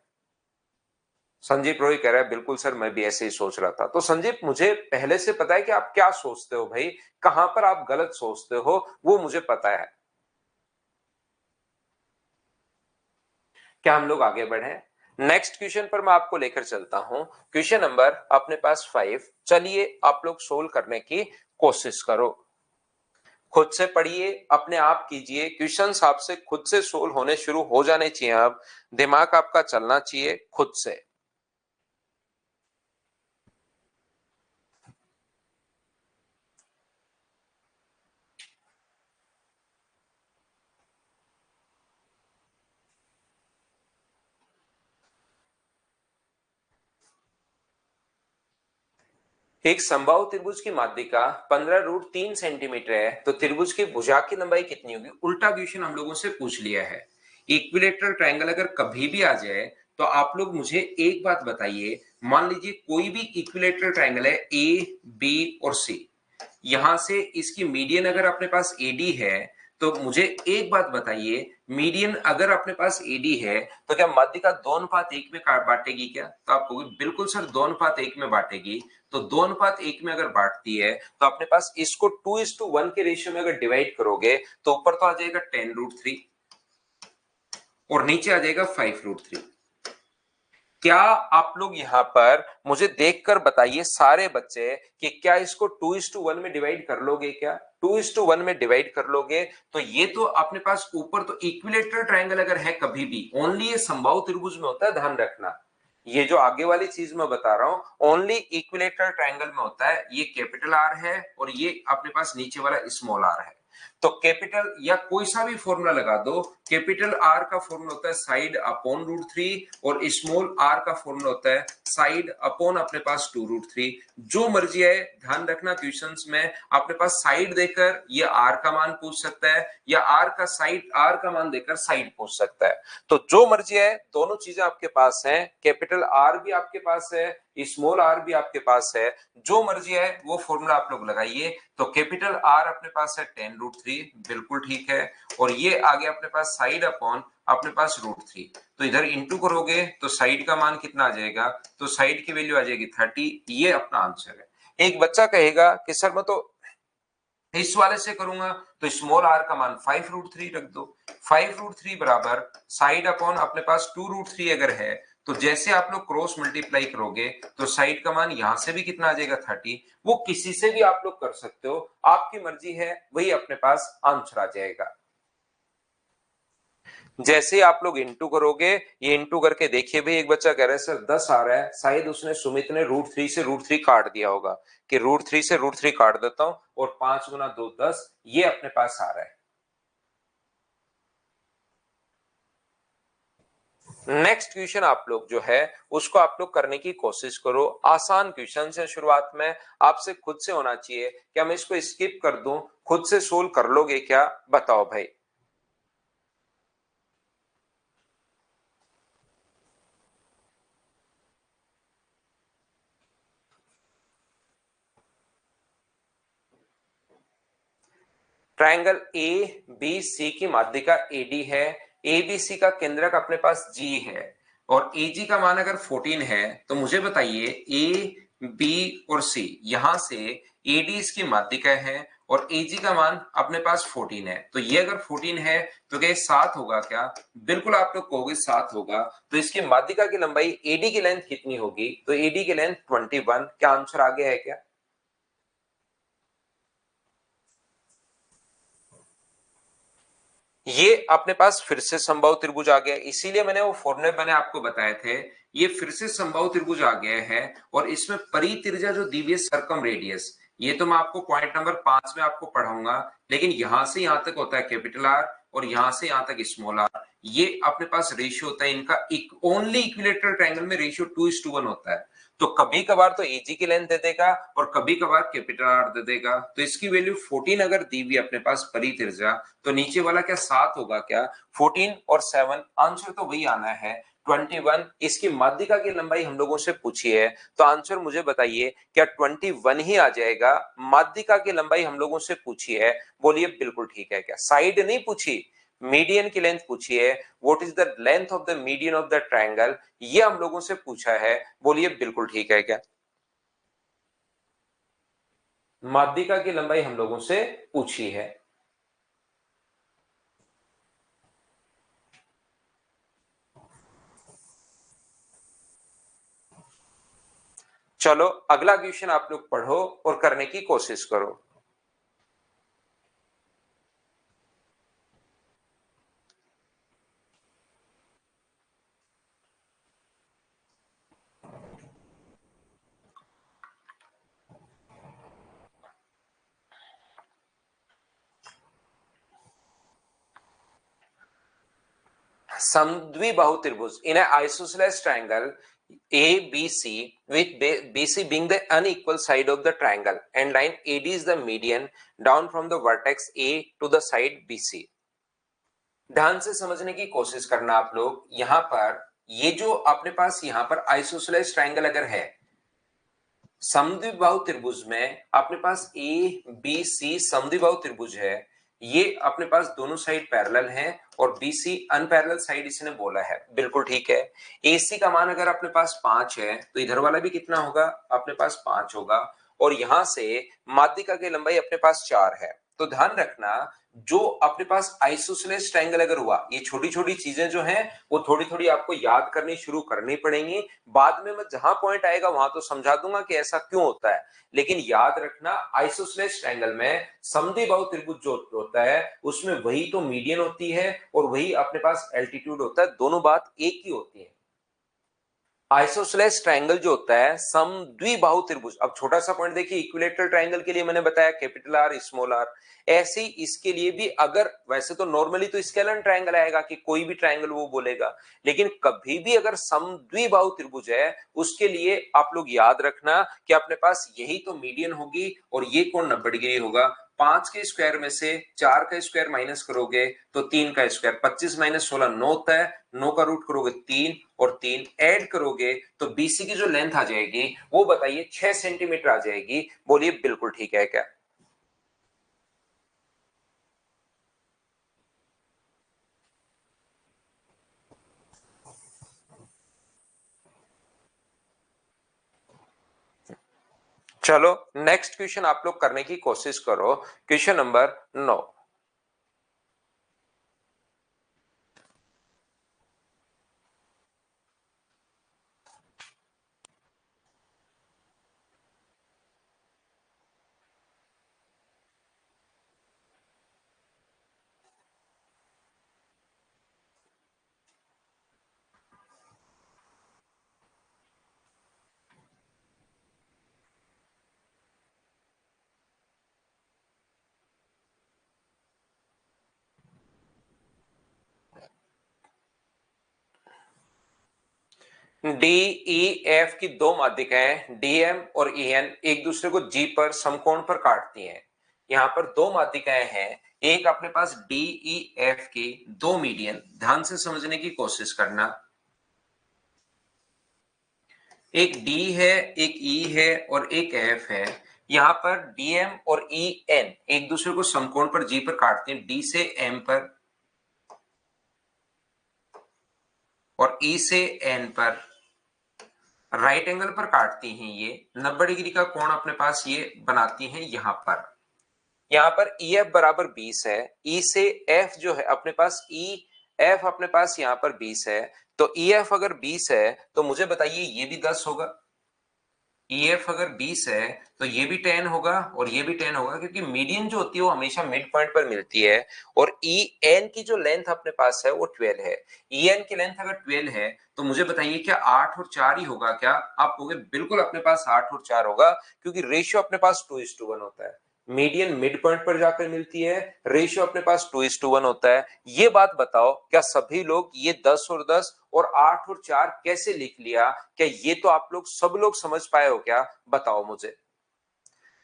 Speaker 1: संजीव रोही कह रहा है बिल्कुल सर मैं भी ऐसे ही सोच रहा था। तो संजीव मुझे पहले से पता है कि आप क्या सोचते हो भाई, कहां पर आप गलत सोचते हो वो मुझे पता है। क्या हम लोग आगे बढ़े? नेक्स्ट क्वेश्चन पर मैं आपको लेकर चलता हूं। क्वेश्चन नंबर अपने पास 5। चलिए आप लोग सोल्व करने की कोशिश करो, खुद से पढ़िए, अपने आप कीजिए। क्वेश्चंस आपसे खुद से सोल्व होने शुरू हो जाने चाहिए। अब दिमाग आपका चलना चाहिए खुद से। एक समबाहु त्रिभुज की माध्यिका 15√3 सेंटीमीटर है, तो त्रिभुज की भुजा की लंबाई कितनी होगी? उल्टा क्वेश्चन हम लोगों से पूछ लिया है। इक्विलेटरल ट्रायंगल अगर कभी भी आ जाए तो आप लोग मुझे एक बात बताइए, मान लीजिए कोई भी इक्विलेटरल ट्रायंगल है ए बी और सी, यहां से इसकी मीडियन अगर अपने पास एडी है तो मुझे एक बात बताइए, मीडियन अगर अपने पास एडी है तो क्या माध्यिका 2:1 में बांटेगी क्या? तो आप कहोगे बिल्कुल सर 2:1 में बांटेगी। तो 2:1 में अगर बांटती है तो अपने पास इसको 2:1 के रेशियो में अगर डिवाइड करोगे तो ऊपर तो आ जाएगा 10√3 और नीचे आ जाएगा 5√3। क्या आप लोग यहां पर मुझे देखकर बताइए सारे बच्चे कि क्या इसको 2:1 में डिवाइड कर लोगे? क्या 2:1 में डिवाइड कर लोगे? तो ये तो अपने पास ऊपर तो इक्विलेटरल ट्रायंगल अगर है कभी भी ओनली ये समबाहु त्रिभुज में होता है, ध्यान रखना। ये जो आगे वाली चीज मैं बता रहा हूं ओनली इक्विलेटरल ट्रायंगल में होता है। ये कैपिटल आर है और ये अपने पास नीचे वाला स्मॉल आर है। तो कैपिटल या कोई सा भी फॉर्मूला लगा दो, कैपिटल आर का फॉर्मूला होता है साइड अपॉन √3 और स्मॉल आर का फॉर्मूला होता है साइड अपॉन अपने पास 2√3। जो मर्जी है, ध्यान रखना क्वेश्चंस में अपने पास साइड देकर ये आर का मान पूछ सकता है या आर का मान देकर साइड पूछ सकता है। तो जो मर्जी है, दोनों चीजें आपके पास हैं, कैपिटल आर भी आपके पास है, स्मॉल आर भी आपके पास है। जो मर्जी है वो फॉर्मूला आप लोग लगाइए। तो कैपिटल आर अपने पास है 10√3, बिल्कुल ठीक है। और ये आगे अपने पास साइड अपॉन अपने पास √3, तो इधर इंटू करोगे तो साइड का मान कितना आ जाएगा? तो साइड की वैल्यू आ जाएगी 30। ये अपना आंसर है। एक बच्चा कहेगा कि सर मैं तो इस वाले से करूंगा, तो स्मॉल आर का मान 5√3 रख दो। 5√3 बराबर साइड अपॉन अपने पास 2√3 अगर है तो जैसे आप लोग क्रॉस मल्टीप्लाई करोगे तो साइड का मान यहां से भी कितना आ जाएगा 30। वो किसी से भी आप लोग कर सकते हो, आपकी मर्जी है, वही अपने पास आंसर आ जाएगा। जैसे आप लोग इंटू करोगे, ये इंटू करके देखिए भाई, एक बच्चा कह रहा है सर 10 आ रहा है, शायद उसने सुमित ने √3 से √3 काट दिया होगा कि √3 से √3 काट देता हूं और 5 गुना 2 10, ये अपने पास आ रहा है। नेक्स्ट क्वेश्चन आप लोग जो है उसको आप लोग करने की कोशिश करो। आसान क्वेश्चन है, शुरुआत में आपसे खुद से होना चाहिए। क्या मैं इसको स्किप कर दूं? खुद से सोल्व कर लोगे क्या? बताओ भाई। ट्रायंगल ए बी सी की माध्यिका एडी है, ए बी सी का केंद्रक अपने पास जी है और ए जी का मान अगर 14 है तो मुझे बताइए ए बी और सी, यहां से एडी इसकी माध्यिका है और ए जी का मान अपने पास 14 है, तो ये अगर 14 है तो क्या 7 होगा क्या? बिल्कुल आप लोग कहोगे 7 होगा। तो इसकी माध्यिका की लंबाई एडी की लेंथ कितनी होगी? तो एडी की लेंथ 21। क्या आंसर आ गया है क्या? ये अपने पास फिर से समबाहु त्रिभुज आ गया, इसीलिए मैंने वो फॉर्मूले मैंने आपको बताए थे। ये फिर से समबाहु त्रिभुज आ गया है और इसमें परित्रिज्या जो दी हुई है सर्कम रेडियस, ये तो मैं आपको पॉइंट नंबर 5 में आपको पढ़ाऊंगा, लेकिन यहां से यहां तक होता है कैपिटल आर और यहां से यहां तक स्मॉल आर। ये अपने पास रेशियो होता है इनका, ओनली इक्विलेटरल ट्रायंगल में रेशियो 2:1 होता है। तो कभी कभार तो एजी की लेंथ दे देगा और कभी कभार कैपिटल आर दे देगा। तो इसकी वैल्यू 14 अगर दी हुई अपने पास परित्रिज्या, तो नीचे वाला क्या 7 होगा क्या, 14 और 7, आंसर तो वही आना है 21। इसकी माध्यिका की लंबाई हम लोगों से पूछी है, तो आंसर मुझे बताइए क्या 21 ही आ जाएगा। माध्यिका की लंबाई हम लोगों से पूछी है, बोलिए बिल्कुल ठीक है क्या। साइड नहीं पूछी, मीडियन की लेंथ पूछी है, what is the length of the median of the triangle, ये हम लोगों से पूछा है, बोलिए बिल्कुल ठीक है क्या। माध्यिका की लंबाई हम लोगों से पूछी है। चलो अगला क्वेश्चन आप लोग पढ़ो और करने की कोशिश करो। समद्विबाहु त्रिभुज in an isosceles triangle ABC with BC being the unequal side of the triangle and line AD is the median down from the vertex A to the side BC। ध्यान से समझने की कोशिश करना आप लोग। यहां पर ये जो अपने पास यहां पर आइसोसेलेस ट्रायंगल अगर है, समद्विबाहु त्रिभुज में अपने पास ए बी सी समद्विबाहु त्रिभुज है, ये अपने पास दोनों साइड पैरेलल हैं और बीसी अनपैरेलल साइड इसने बोला है, बिल्कुल ठीक है। एसी का मान अगर अपने पास 5 है तो इधर वाला भी कितना होगा, अपने पास 5 होगा और यहां से माध्यिका की लंबाई अपने पास 4 है। तो ध्यान रखना, जो अपने पास आइसोसेलेस ट्रायंगल अगर हुआ, ये छोटी छोटी चीजें जो हैं वो थोड़ी थोड़ी आपको याद करनी शुरू करनी पड़ेंगी। बाद में मैं जहां पॉइंट आएगा वहां तो समझा दूंगा कि ऐसा क्यों होता है, लेकिन याद रखना आइसोसेलेस ट्रायंगल में समद्विबाहु त्रिभुज जो होता है उसमें वही तो मीडियन होती है और वही अपने पास एल्टीट्यूड होता है, दोनों बात एक ही होती है। आइसोसेलेस ट्रायंगल जो होता है समद्विबाहु त्रिभुज, अब छोटा सा पॉइंट देखिए, इक्विलेटरल ट्रायंगल के लिए मैंने बताया कैपिटल आर स्मॉल आर, ऐसे ही इसके लिए भी अगर वैसे तो नॉर्मली तो स्केलर ट्रायंगल आएगा कि कोई भी ट्रायंगल वो बोलेगा, लेकिन कभी भी अगर समद्विबाहु त्रिभुज है उसके लिए आप लोग याद रखना कि अपने पास यही तो मीडियन होगी और ये कोण 90 डिग्री होगा। 5 के स्क्वायर में से 4 का स्क्वायर माइनस करोगे तो 3 का स्क्वायर, 25 माइनस 16 9 होता है, 9 का रूट करोगे 3 और 3 ऐड करोगे तो बीसी की जो लेंथ आ जाएगी वो बताइए 6 सेंटीमीटर आ जाएगी, बोलिए बिल्कुल ठीक है क्या। चलो नेक्स्ट क्वेश्चन आप लोग करने की कोशिश करो, question number 9। D E F की दो माध्यिकाएं डीएम और ईएन एक दूसरे को जी पर समकोण पर काटती हैं। यहां पर दो माध्यिकाएं हैं, एक अपने पास डी ई एफ की दो मीडियन, ध्यान से समझने की कोशिश करना। एक डी है, एक ई है और एक एफ है। यहां पर डीएम और ई एन एक दूसरे को समकोण पर जी पर काटते हैं, डी से एम पर और ई से एन पर राइट एंगल पर काटती हैं। ये 90 डिग्री का कोण अपने पास ये बनाती हैं। यहां पर ई एफ बराबर 20 है, ई से एफ जो है अपने पास ई एफ अपने पास यहां पर 20 है, तो ई एफ अगर 20 है तो मुझे बताइए ये भी 10 होगा, EF अगर 20 है तो ये भी 10 होगा और ये भी 10 होगा, क्योंकि मीडियन जो होती है वो हमेशा मिड पॉइंट पर मिलती है। और EN की जो लेंथ अपने पास है वो 12 है। EN की लेंथ अगर 12 है तो मुझे बताइए क्या 8 और 4 ही होगा क्या? आप कहोगे बिल्कुल अपने पास 8 और 4 होगा, क्योंकि रेशियो अपने पास 2:1 होता है। मीडियन मिड पॉइंट पर जाकर मिलती है, रेशियो अपने पास 2:1 होता है। ये बात बताओ क्या सभी लोग ये 10 और 10 और 8 और 4 कैसे लिख लिया? क्या ये तो आप लोग सब लोग समझ पाए हो क्या? बताओ मुझे।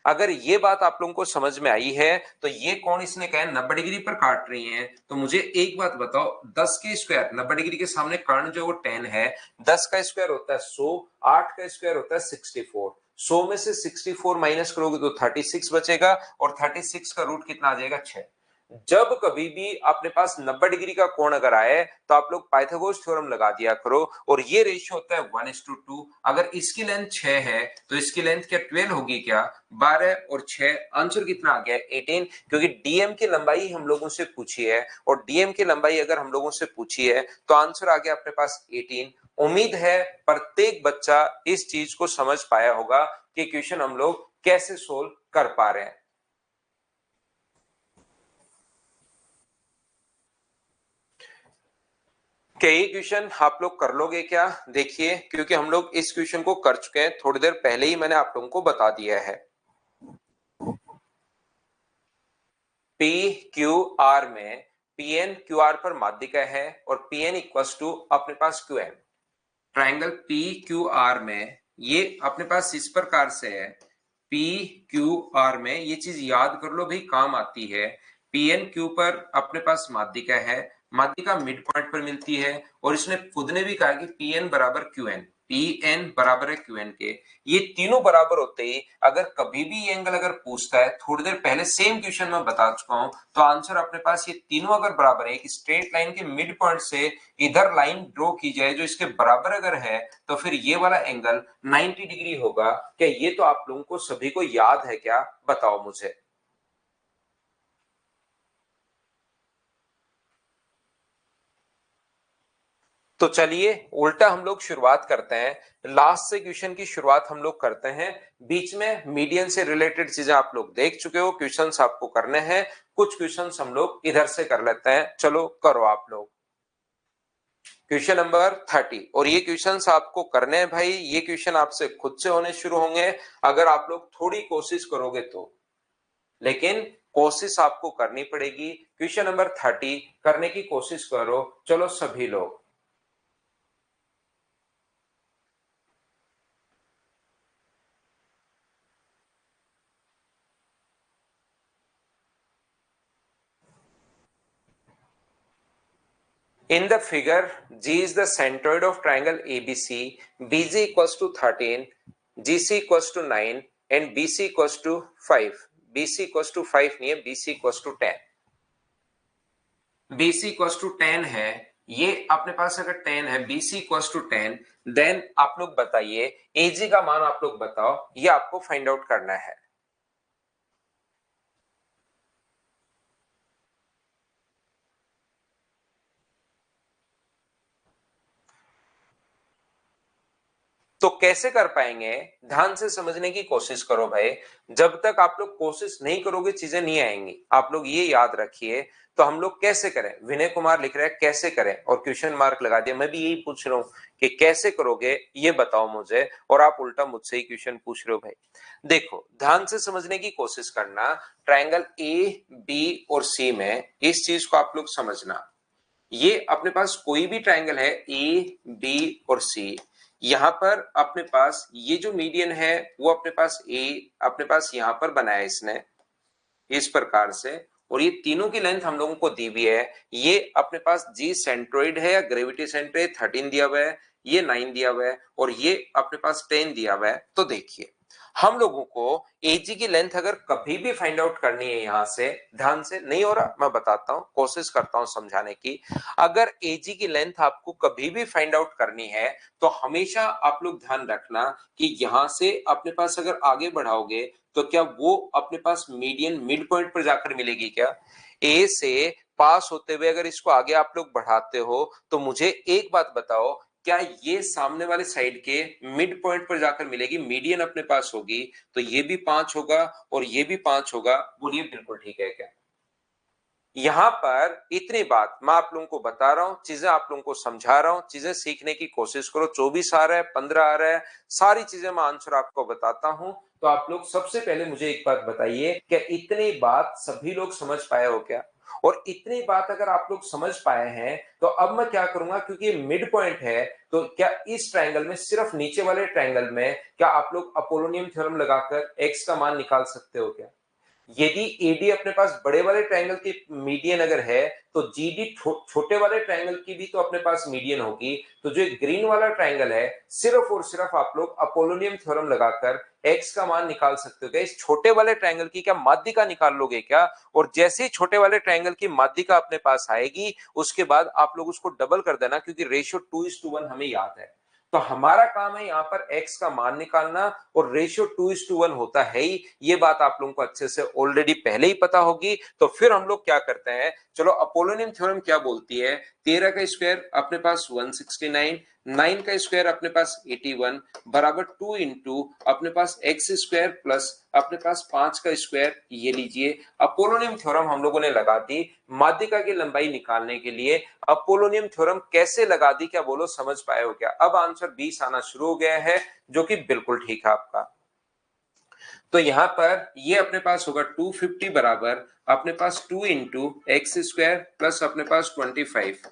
Speaker 1: अगर ये बात आप लोगों को समझ में आई है तो ये कौन इसने कहा 90 डिग्री पर काट रही है, तो मुझे एक बात बताओ, 10 के स्क्वायर 90 डिग्री के सामने कर्ण जो वो 10 है, 10 का स्क्वायर होता है 100, 8 का स्क्वायर होता है 64। 100 में से 64 माइनस करोगे तो 36 बचेगा और 36 का रूट कितना आ जाएगा? 6। जब कभी भी अपने पास 90 डिग्री का कोण अगर आए तो आप लोग पाइथागोरस थ्योरम लगा दिया करो, और ये रेशियो होता है 1:2। अगर इसकी लेंथ 6 है तो इसकी लेंथ क्या 12 होगी क्या? 12 और 6 आंसर कितना आ गया? 18, क्योंकि डीएम की लंबाई हम लोगों से पूछी है, और डीएम की लंबाई अगर हम लोगों से पूछी है तो आंसर आ गया अपने पास 18। उम्मीद है प्रत्येक बच्चा इस चीज को समझ पाया होगा कि क्वेश्चन हम लोग कैसे सोल्व कर पा रहे हैं। क्या ये क्वेश्चन आप लोग कर लोगे क्या? देखिए, क्योंकि हम लोग इस क्वेश्चन को कर चुके हैं, थोड़ी देर पहले ही मैंने आप लोगों को बता दिया है। पी क्यू आर में पीएन क्यू आर पर माध्यिका है और पीएन इक्वल्स टू अपने पास Q N. Triangle P Q R में ये अपने पास इस प्रकार से है, पी क्यू आर में ये चीज याद कर लो भाई, काम आती है। पीएन क्यू पर अपने पास माध्यिका है, माध्यिका मिड पॉइंट पर मिलती है, और इसने खुद ने भी कहा कि पीएन बराबर क्यूएन, पीएन बराबर है क्यूएन के। ये तीनों बराबर होते ही अगर कभी भी ये एंगल अगर पूछता है, थोड़ी देर पहले सेम क्वेश्चन में बता चुका हूं, तो आंसर अपने पास ये तीनों अगर बराबर है, एक स्ट्रेट लाइन के मिड पॉइंट से इधर लाइन ड्रॉ की जाए जो इसके बराबर अगर है, तो फिर ये वाला एंगल 90 डिग्री होगा। क्या ये तो आप लोगों को सभी को याद है क्या? बताओ मुझे। तो चलिए उल्टा हम लोग शुरुआत करते हैं, लास्ट से क्वेश्चन की शुरुआत हम लोग करते हैं। बीच में मीडियन से रिलेटेड चीजें आप लोग देख चुके हो, क्वेश्चंस आपको करने हैं, कुछ क्वेश्चंस हम लोग इधर से कर लेते हैं। चलो करो आप लोग। क्वेश्चन नंबर 30, और ये क्वेश्चंस आपको करने हैं भाई, ये क्वेश्चन आपसे खुद से होने शुरू होंगे अगर आप लोग थोड़ी कोशिश करोगे तो, लेकिन कोशिश आपको करनी पड़ेगी। क्वेश्चन नंबर 30 करने की कोशिश करो, चलो सभी लोग। In the figure, G is the centroid of triangle ABC, BG equals to 13, GC equals to 9 and BC equals to 5. BC equals to 5 नहीं है, BC equals to 10. BC equals to 10 है, ये अपने पास अगर 10 है, BC equals to 10, देन आप लोग बताइए AG का मान आप लोग बताओ, ये आपको फाइंड आउट करना है। तो कैसे कर पाएंगे? ध्यान से समझने की कोशिश करो भाई, जब तक आप लोग कोशिश नहीं करोगे चीजें नहीं आएंगी, आप लोग ये याद रखिए। तो हम लोग कैसे करें? विनय कुमार लिख रहे हैं कैसे करें, और क्वेश्चन मार्क लगा दिया। मैं भी यही पूछ रहा हूं कि कैसे करोगे ये बताओ मुझे, और आप उल्टा मुझसे ही क्वेश्चन पूछ रहे हो भाई। देखो ध्यान से समझने की कोशिश करना, ट्राइंगल ए बी और सी में इस चीज को आप लोग समझना। ये अपने पास कोई भी ट्राइंगल है ए बी और सी, यहां पर अपने पास ये जो मीडियन है वो अपने पास ए अपने पास यहां पर बनाया इसने इस प्रकार से, और ये तीनों की लेंथ हम लोगों को दी हुई है। ये अपने पास जी सेंट्रोइड है या ग्रेविटी सेंटर 13 दिया हुआ है, ये 9 दिया हुआ है, और ये अपने पास 10 दिया हुआ है। तो देखिए हम लोगों को एजी की लेंथ अगर कभी भी फाइंड आउट करनी है, यहां से ध्यान से नहीं हो रहा मैं बताता हूं, कोशिश करता हूं समझाने की। अगर एजी की लेंथ आपको कभी भी फाइंड आउट करनी है तो हमेशा आप लोग ध्यान रखना कि यहां से अपने पास अगर आगे बढ़ाओगे तो क्या वो अपने पास मीडियन मिड पॉइंट पर जाकर मिलेगी क्या? ए से पास होते हुए अगर इसको आगे आप लोग बढ़ाते हो तो मुझे एक बात बताओ, क्या ये सामने वाले साइड के मिड पॉइंट पर जाकर मिलेगी, मीडियन अपने पास होगी, तो ये भी 5 होगा और ये भी 5 होगा। बोलिए बिल्कुल ठीक है क्या? यहां पर इतनी बात मैं आप लोगों को बता रहा हूं, चीजें आप लोगों को समझा रहा हूं, चीजें सीखने की कोशिश करो। 24 आ रहा है, 15 आ रहा है, सारी चीजें मैं आंसर आपको बताता हूं। तो आप लोग सबसे पहले मुझे एक बात बताइए, क्या इतनी बात सभी लोग समझ पाए हो क्या? और इतनी बात अगर आप लोग समझ पाए हैं तो अब मैं क्या करूंगा, क्योंकि मिड पॉइंट है, तो क्या इस ट्रायंगल में, सिर्फ नीचे वाले ट्रायंगल में, क्या आप लोग अपोलोनियम थ्योरम लगाकर एक्स का मान निकाल सकते हो क्या? यदि एडी अपने पास बड़े वाले ट्रायंगल की मीडियन अगर है, तो जीडी छोटे वाले ट्रायंगल की भी तो अपने पास मीडियन होगी। तो जो ग्रीन वाला ट्रायंगल है, सिर्फ और सिर्फ आप लोग अपोलोनियम थ्योरम लगाकर एक्स का मान निकाल सकते हो क्या? इस छोटे वाले ट्रायंगल की क्या माध्यिका निकाल लोगे क्या? और जैसे ही छोटे वाले ट्रायंगल की माध्यिका अपने पास आएगी, उसके बाद आप लोग उसको डबल कर देना, क्योंकि रेशियो 2:1 हमें याद है। तो हमारा काम है यहां पर एक्स का मान निकालना, और रेशियो 2:1 होता है ही, ये बात आप लोगों को अच्छे से ऑलरेडी पहले ही पता होगी। तो फिर हम लोग क्या करते हैं, चलो अपोलोनियम थ्योरम क्या बोलती है, 13 का स्क्वायर अपने पास 169, 9 का स्क्वायर अपने पास 81 बराबर 2 इंटू अपने पास एक्स स्क्वायर प्लस अपने पास 5 का स्क्वायर। ये लीजिए अपोलोनियम थ्योरम हम लोगों ने लगा दी माध्यिका की लंबाई निकालने के लिए। अपोलोनियम थ्योरम कैसे लगा दी, क्या बोलो समझ पाए हो क्या? अब आंसर 20 आना शुरू हो गया है, जो कि बिल्कुल ठीक है आपका। तो यहां पर ये अपने पास होगा 250 बराबर अपने पास 2 इंटू एक्स स्क्वायर प्लस अपने पास 25।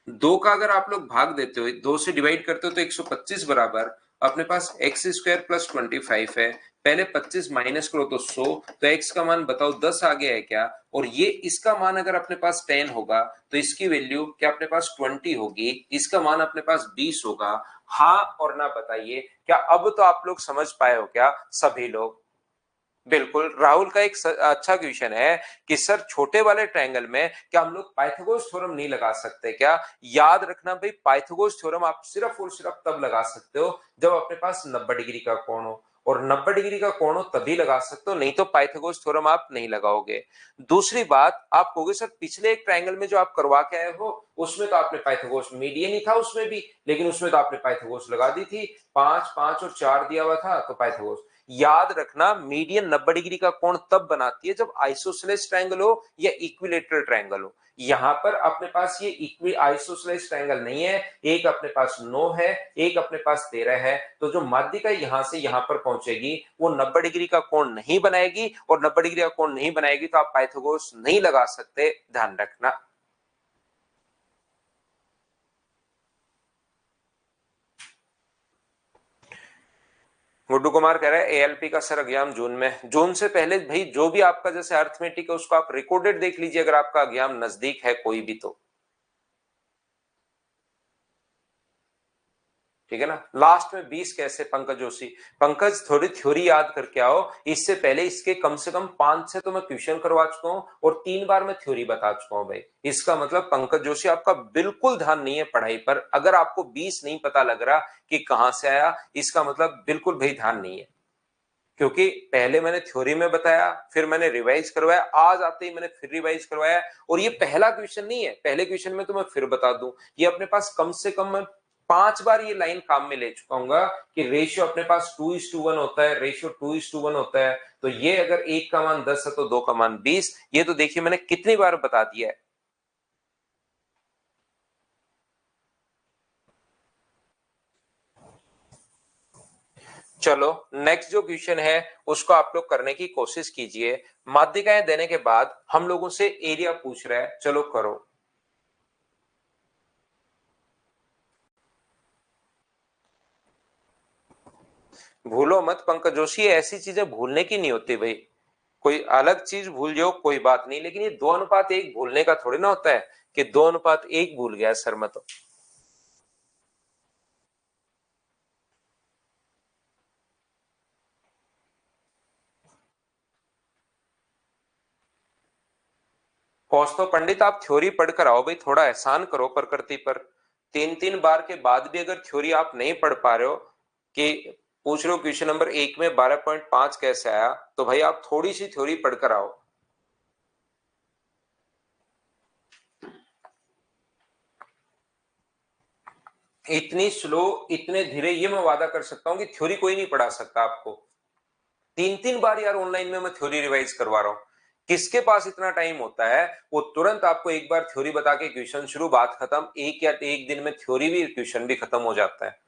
Speaker 1: दो का अगर आप लोग भाग देते हो, दो से डिवाइड करते हो, तो 125 बराबर अपने पास एक्स स्क्वायर प्लस 25 है। पहले 25 माइनस करो तो 100, तो एक्स का मान बताओ 10 आ गया है क्या? और ये इसका मान अगर अपने पास 10 होगा, तो इसकी वैल्यू क्या अपने पास 20 होगी, इसका मान अपने पास 20 होगा। हाँ और ना बताइए, क्या अब तो आप लोग समझ पाए हो क्या सभी लोग? बिल्कुल। राहुल का एक अच्छा क्वेश्चन है कि सर छोटे वाले ट्रायंगल में क्या हम लोग पाइथागोरस थ्योरम नहीं लगा सकते क्या? याद रखना भाई, पाइथागोरस थ्योरम आप सिर्फ और सिर्फ तब लगा सकते हो जब अपने पास 90 डिग्री का कोण हो, और 90 डिग्री का कोण हो तभी लगा सकते हो, नहीं तो पाइथागोरस थ्योरम आप नहीं लगाओगे। दूसरी बात, आप कहोगे सर पिछले एक ट्रायंगल में जो आप करवा के आए हो, उसमें तो आपने पाइथागोरस मीडियन ही था उसमें भी, लेकिन उसमें तो आपने पाइथागोरस लगा दी थी, 5 5 और 4 दिया हुआ था, तो पाइथागोरस। याद रखना, मीडियन 90 डिग्री का कोण तब बनाती है जब आइसोसेलेस ट्रायंगल हो या इक्विलेटरल ट्रायंगल हो। यहां पर अपने पास ये आइसोसेलेस ट्रायंगल नहीं है, एक अपने पास 9 है, एक अपने पास 13 है, तो जो माध्यिका यहां से यहां पर पहुंचेगी वो 90 डिग्री का कोण नहीं बनाएगी, और 90 डिग्री का कोण नहीं बनाएगी तो आप पाइथागोरस नहीं लगा सकते, ध्यान रखना। गुड्डू कुमार कह रहा है एएलपी का सर एग्जाम जून में। जून से पहले भाई जो भी आपका जैसे अर्थमेटिक है उसको आप रिकॉर्डेड देख लीजिए, अगर आपका एग्जाम नजदीक है कोई भी तो, ठीक है ना। लास्ट में 20 कैसे पंकज जोशी? पंकज थोड़ी थ्योरी याद करके आओ, इससे पहले इसके कम से कम 5 से तो मैं क्वेश्चन करवा चुका हूं और 3 बार मैं थ्योरी बता चुका हूं भाई। इसका मतलब पंकज जोशी आपका बिल्कुल ध्यान नहीं है पढ़ाई पर, अगर आपको 20 नहीं पता लग रहा कि कहां से आया, इसका मतलब बिल्कुल भाई ध्यान नहीं है। क्योंकि पहले मैंने थ्योरी में बताया, फिर मैंने रिवाइज करवाया, आज आते ही मैंने फिर रिवाइज करवाया, और ये पहला क्वेश्चन नहीं है। पहले क्वेश्चन में तो मैं फिर बता दूं, ये अपने पास कम से कम मैं 5 बार ये लाइन काम में ले चुका हूँ कि रेशियो अपने पास 2:1 होता है, रेशियो 2:1 होता है। तो ये अगर एक का मान 10 है तो दो का मान 20, ये तो देखिए मैंने कितनी बार बता दिया है। चलो नेक्स्ट जो क्वेश्चन है उसको आप लोग करने की कोशिश कीजिए। माध्यिकाएं देने के बाद हम लोगों से एरिया पूछ रहा है, चलो करो। भूलो मत पंकज जोशी, ऐसी चीजें भूलने की नहीं होती भाई। कोई अलग चीज भूल जाओ कोई बात नहीं, लेकिन ये 2:1 भूलने का थोड़ी ना होता है कि 2:1 भूल गया सर मैं तो। कौस्तुभ पंडित आप थ्योरी पढ़कर आओ भाई, थोड़ा एहसान करो प्रकृति पर। 3 3 बार के बाद भी अगर थ्योरी आप नहीं पढ़ पा रहे हो, कि पूछ रहे हो क्वेश्चन नंबर 1 में 12.5 कैसे आया, तो भाई आप थोड़ी सी थ्योरी पढ़कर आओ। इतनी स्लो, इतने धीरे, ये मैं वादा कर सकता हूं कि थ्योरी कोई नहीं पढ़ा सकता आपको। 3-3 बार यार ऑनलाइन में मैं थ्योरी रिवाइज करवा रहा हूं। किसके पास इतना टाइम होता है वो तुरंत आपको एक बार थ्योरी बता के क्वेश्चन शुरू, बात खत्म, एक दिन में थ्योरी भी क्वेश्चन भी खत्म हो जाता है।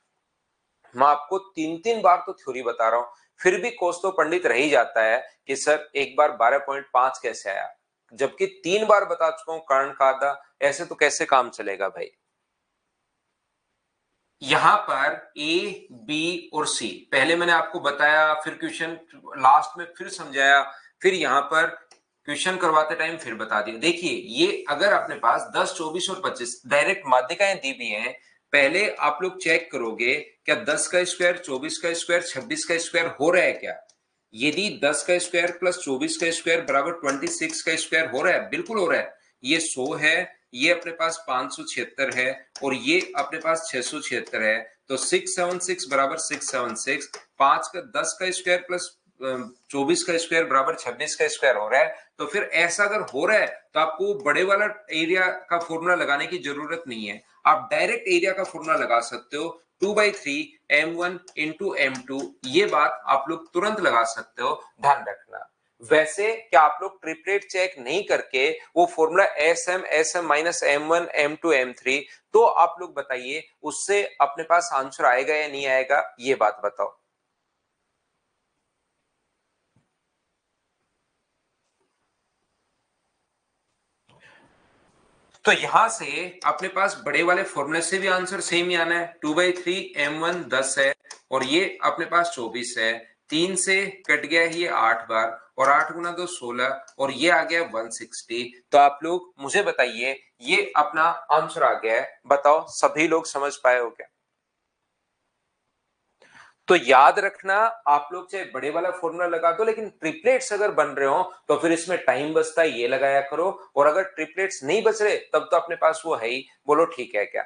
Speaker 1: मैं आपको 3-3 बार तो थ्योरी बता रहा हूं, फिर भी कोस तो पंडित रह ही जाता है कि सर एक बार 12.5 कैसे आया, जबकि 3 बार बता चुका हूं कर्ण का आधा। ऐसे तो कैसे काम चलेगा भाई। यहां पर ए, बी और सी पहले मैंने आपको बताया, फिर क्वेश्चन लास्ट में फिर समझाया, फिर यहां पर क्वेश्चन करवाते टाइम फिर बता दिया। देखिए ये अगर अपने पास 10, 24 और 25 डायरेक्ट माध्यिकाएं दी भी हैं, पहले आप लोग चेक करोगे क्या 10 का स्क्वायर, 24 का स्क्वायर, 26 का स्क्वायर हो रहा है क्या। यदि 10 का स्क्वायर प्लस 24 का स्क्वायर बराबर 26 का स्क्वायर हो रहा है, बिल्कुल हो रहा है। ये 100 है, ये अपने पास 576 है और ये अपने पास 676 है। तो 676 बराबर 676, 5 का 10 का स्क्वायर प्लस 24 का स्क्वायर बराबर 26 का स्क्वायर हो रहा है। तो फिर ऐसा अगर हो रहा है तो आपको बड़े वाला एरिया का फॉर्मूला लगाने की जरूरत नहीं है, आप डायरेक्ट एरिया का फॉर्मूला लगा सकते हो, 2/3 m1 इंटू m2। ये बात आप लोग तुरंत लगा सकते हो, ध्यान रखना। वैसे क्या आप लोग ट्रिपलेट चेक नहीं करके वो formula S M minus m1 m2 m3, तो आप लोग बताइए उससे अपने पास आंसर आएगा या नहीं आएगा, ये बात बताओ। तो यहां से अपने पास बड़े वाले फॉर्मूले से भी आंसर सेम ही आना है। 2/3 m1 10 है और ये अपने पास 24 है, 3 से कट गया है ये 8 बार और 8 गुना 2 16 और ये आ गया 160। तो आप लोग मुझे बताइए ये अपना आंसर आ गया है, बताओ सभी लोग समझ पाए हो क्या। तो याद रखना, आप लोग चाहे बड़े वाला फॉर्मूला लगा दो, लेकिन ट्रिपलेट्स अगर बन रहे हो तो फिर इसमें टाइम बचता है, ये लगाया करो। और अगर ट्रिपलेट्स नहीं बच रहे तब तो अपने पास वो है ही, बोलो ठीक है क्या।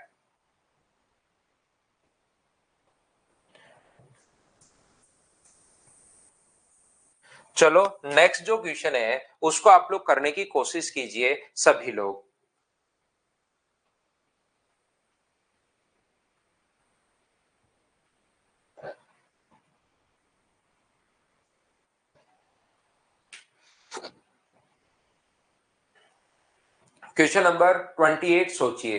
Speaker 1: चलो नेक्स्ट जो क्वेश्चन है उसको आप लोग करने की कोशिश कीजिए सभी लोग। क्वेश्चन नंबर 28 सोचिए।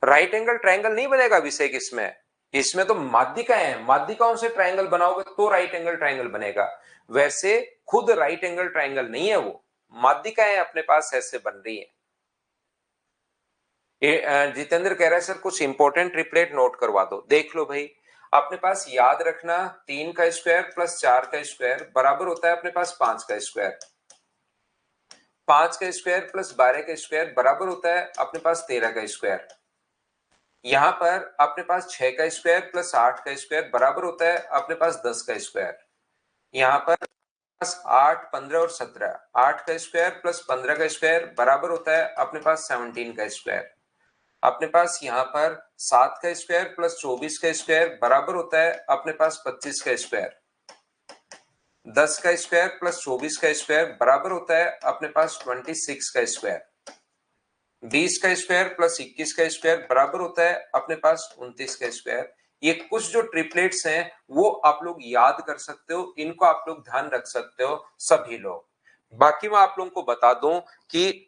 Speaker 1: राइट एंगल ट्रायंगल नहीं बनेगा विषय किसमें, इसमें तो माध्यिकाएं हैं, माध्यिकाओं से ट्रायंगल बनाओगे तो राइट एंगल ट्रायंगल बनेगा। वैसे खुद राइट एंगल ट्रायंगल नहीं है वो, माध्यिकाएं अपने पास ऐसे बन रही है। जितेंद्र कह रहा है सर कुछ इंपॉर्टेंट ट्रिपलेट नोट करवा दो, देख लो भाई। अपने पास याद रखना 3 का स्क्वायर प्लस 4 का स्क्वायर बराबर होता है अपने पास 5 का स्क्वायर। 5 का स्क्वायर प्लस 12 का स्क्वायर बराबर होता है अपने पास 13 का स्क्वायर। यहां पर अपने पास 6 का स्क्वायर प्लस 8 का स्क्वायर बराबर होता है अपने पास 10 का स्क्वायर। यहां पर 8, 15 और 17, 8 का स्क्वायर प्लस 15 का स्क्वायर बराबर होता है अपने पास 17 का स्क्वायर। अपने पास यहाँ पर 7 का स्क्वायर प्लस 24 का स्क्वायर बराबर होता है अपने पास 25 का स्क्वायर। 10 का स्क्वायर प्लस 24 का स्क्वायर बराबर होता है अपने पास 26 का स्क्वायर। 20 का स्क्वायर प्लस 21 का स्क्वायर बराबर होता है अपने पास 29 का स्क्वायर। ये कुछ जो ट्रिपलेट्स हैं वो आप लोग याद कर सकते हो, इनको आप लोग ध्यान रख सकते हो सभी लोग। बाकी मैं आप लोगों को बता दूं कि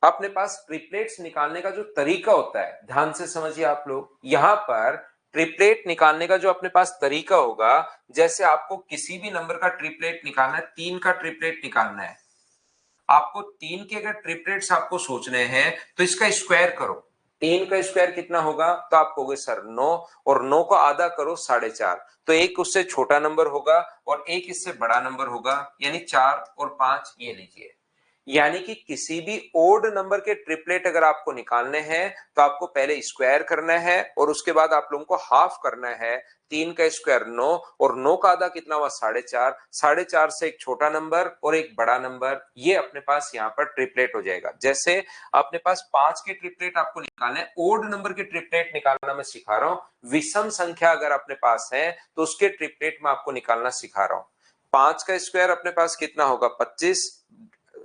Speaker 1: अपने पास ट्रिपलेट्स निकालने का जो तरीका होता है, ध्यान से समझिए आप लोग। यहां पर ट्रिपलेट निकालने का जो अपने पास तरीका होगा, जैसे आपको किसी भी नंबर का ट्रिपलेट निकालना है, 3 का ट्रिपलेट निकालना है, आपको 3 के अगर ट्रिपलेट्स आपको सोचने हैं तो इसका स्क्वायर करो। 3 का स्क्वायर कितना होगा, तो आप कहोगे सर 9, और 9 को आधा करो 4.5, तो एक उससे छोटा नंबर होगा और एक इससे बड़ा नंबर होगा, यानी 4 और 5 ये लीजिए। यानी कि किसी भी ओड नंबर के ट्रिपलेट अगर आपको निकालने हैं तो आपको पहले स्क्वायर करना है और उसके बाद आप लोगों को हाफ करना है। 3 का स्क्वायर 9 और 9 का आधा कितना हुआ 4.5, 4.5 से एक छोटा नंबर और एक बड़ा नंबर, ये अपने पास यहाँ पर ट्रिपलेट हो जाएगा। जैसे अपने पास 5 के ट्रिपलेट आपको निकालने हैं, ओड नंबर के ट्रिपलेट निकालना मैं सिखा रहा हूं। विषम संख्या अगर अपने पास है तो उसके ट्रिपलेट में आपको निकालना सिखा रहा हूं। 5 का स्क्वायर अपने पास कितना होगा 25,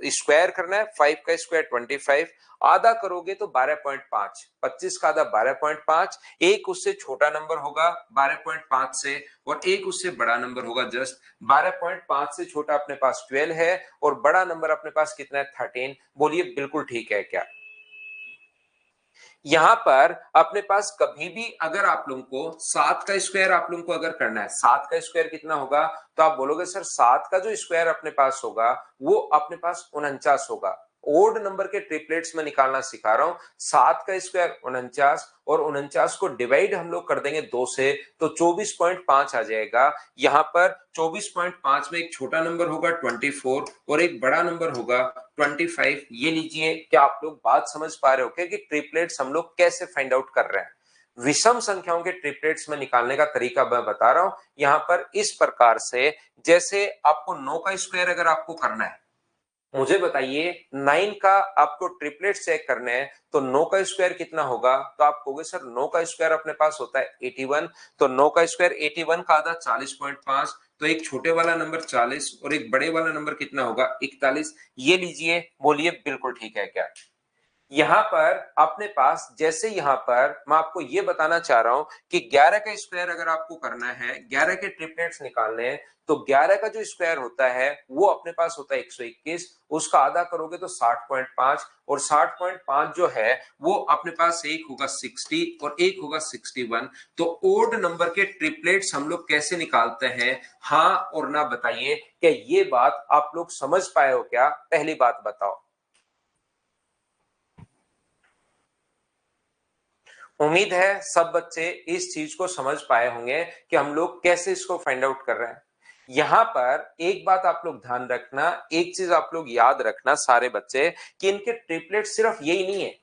Speaker 1: स्क्वायर करना है, 5 का स्क्वायर 25, आधा करोगे तो 12.5, 25 का आधा 12.5, एक उससे छोटा नंबर होगा 12.5 से और एक उससे बड़ा नंबर होगा जस्ट 12.5 से छोटा अपने पास 12 है और बड़ा नंबर अपने पास कितना है 13। बोलिए बिल्कुल ठीक है क्या? यहां पर अपने पास कभी भी अगर आप लोगों को 7 का स्क्वायर आप लोगों को अगर करना है, 7 का स्क्वायर कितना होगा, तो आप बोलोगे सर 7 का जो स्क्वायर अपने पास होगा वो अपने पास 49 होगा। ओड नंबर के ट्रिपलेट्स में निकालना सिखा रहा हूं। 7 का स्क्वायर 49 और 49 को डिवाइड हम लोग कर देंगे 2 से तो 24.5 आ जाएगा। यहां पर 24.5 में एक छोटा नंबर होगा 24 और एक बड़ा नंबर होगा 25। ये लीजिए, क्या आप लोग बात समझ पा रहे हो क्या कि ट्रिपलेट्स हम लोग कैसे फाइंड आउट कर रहे हैं? विषम संख्याओं के ट्रिपलेट्स में निकालने का तरीका मैं बता रहा हूं यहां पर इस प्रकार से। जैसे आपको 9 का स्क्वायर अगर आपको करना है, मुझे बताइए 9 का आपको ट्रिपलेट चेक करने हैं तो 9 का स्क्वायर कितना होगा, तो आप कहोगे सर 9 का स्क्वायर अपने पास होता है 81, तो 9 का स्क्वायर 81 का आधा 40.5, तो एक छोटे वाला नंबर 40 और एक बड़े वाला नंबर कितना होगा 41। ये लीजिए, बोलिए बिल्कुल ठीक है क्या? यहां पर अपने पास जैसे यहां पर मैं आपको यह बताना चाह रहा हूं कि 11 का स्क्वायर अगर आपको करना है, 11 के ट्रिपलेट्स निकालने हैं, तो 11 का जो स्क्वायर होता है वो अपने पास होता है 121, उसका आधा करोगे तो 60.5 और 60.5 जो है वो अपने पास एक होगा 60 और एक होगा 61। तो ओड नंबर के ट्रिपलेट्स हम लोग कैसे निकालते हैं, हाँ और ना बताइए, क्या ये बात आप लोग समझ पाए हो क्या? पहली बात बताओ। उम्मीद है सब बच्चे इस चीज को समझ पाए होंगे कि हम लोग कैसे इसको फाइंड आउट कर रहे हैं। यहां पर एक बात आप लोग ध्यान रखना, एक चीज आप लोग याद रखना सारे बच्चे, कि इनके ट्रिपलेट सिर्फ यही नहीं है।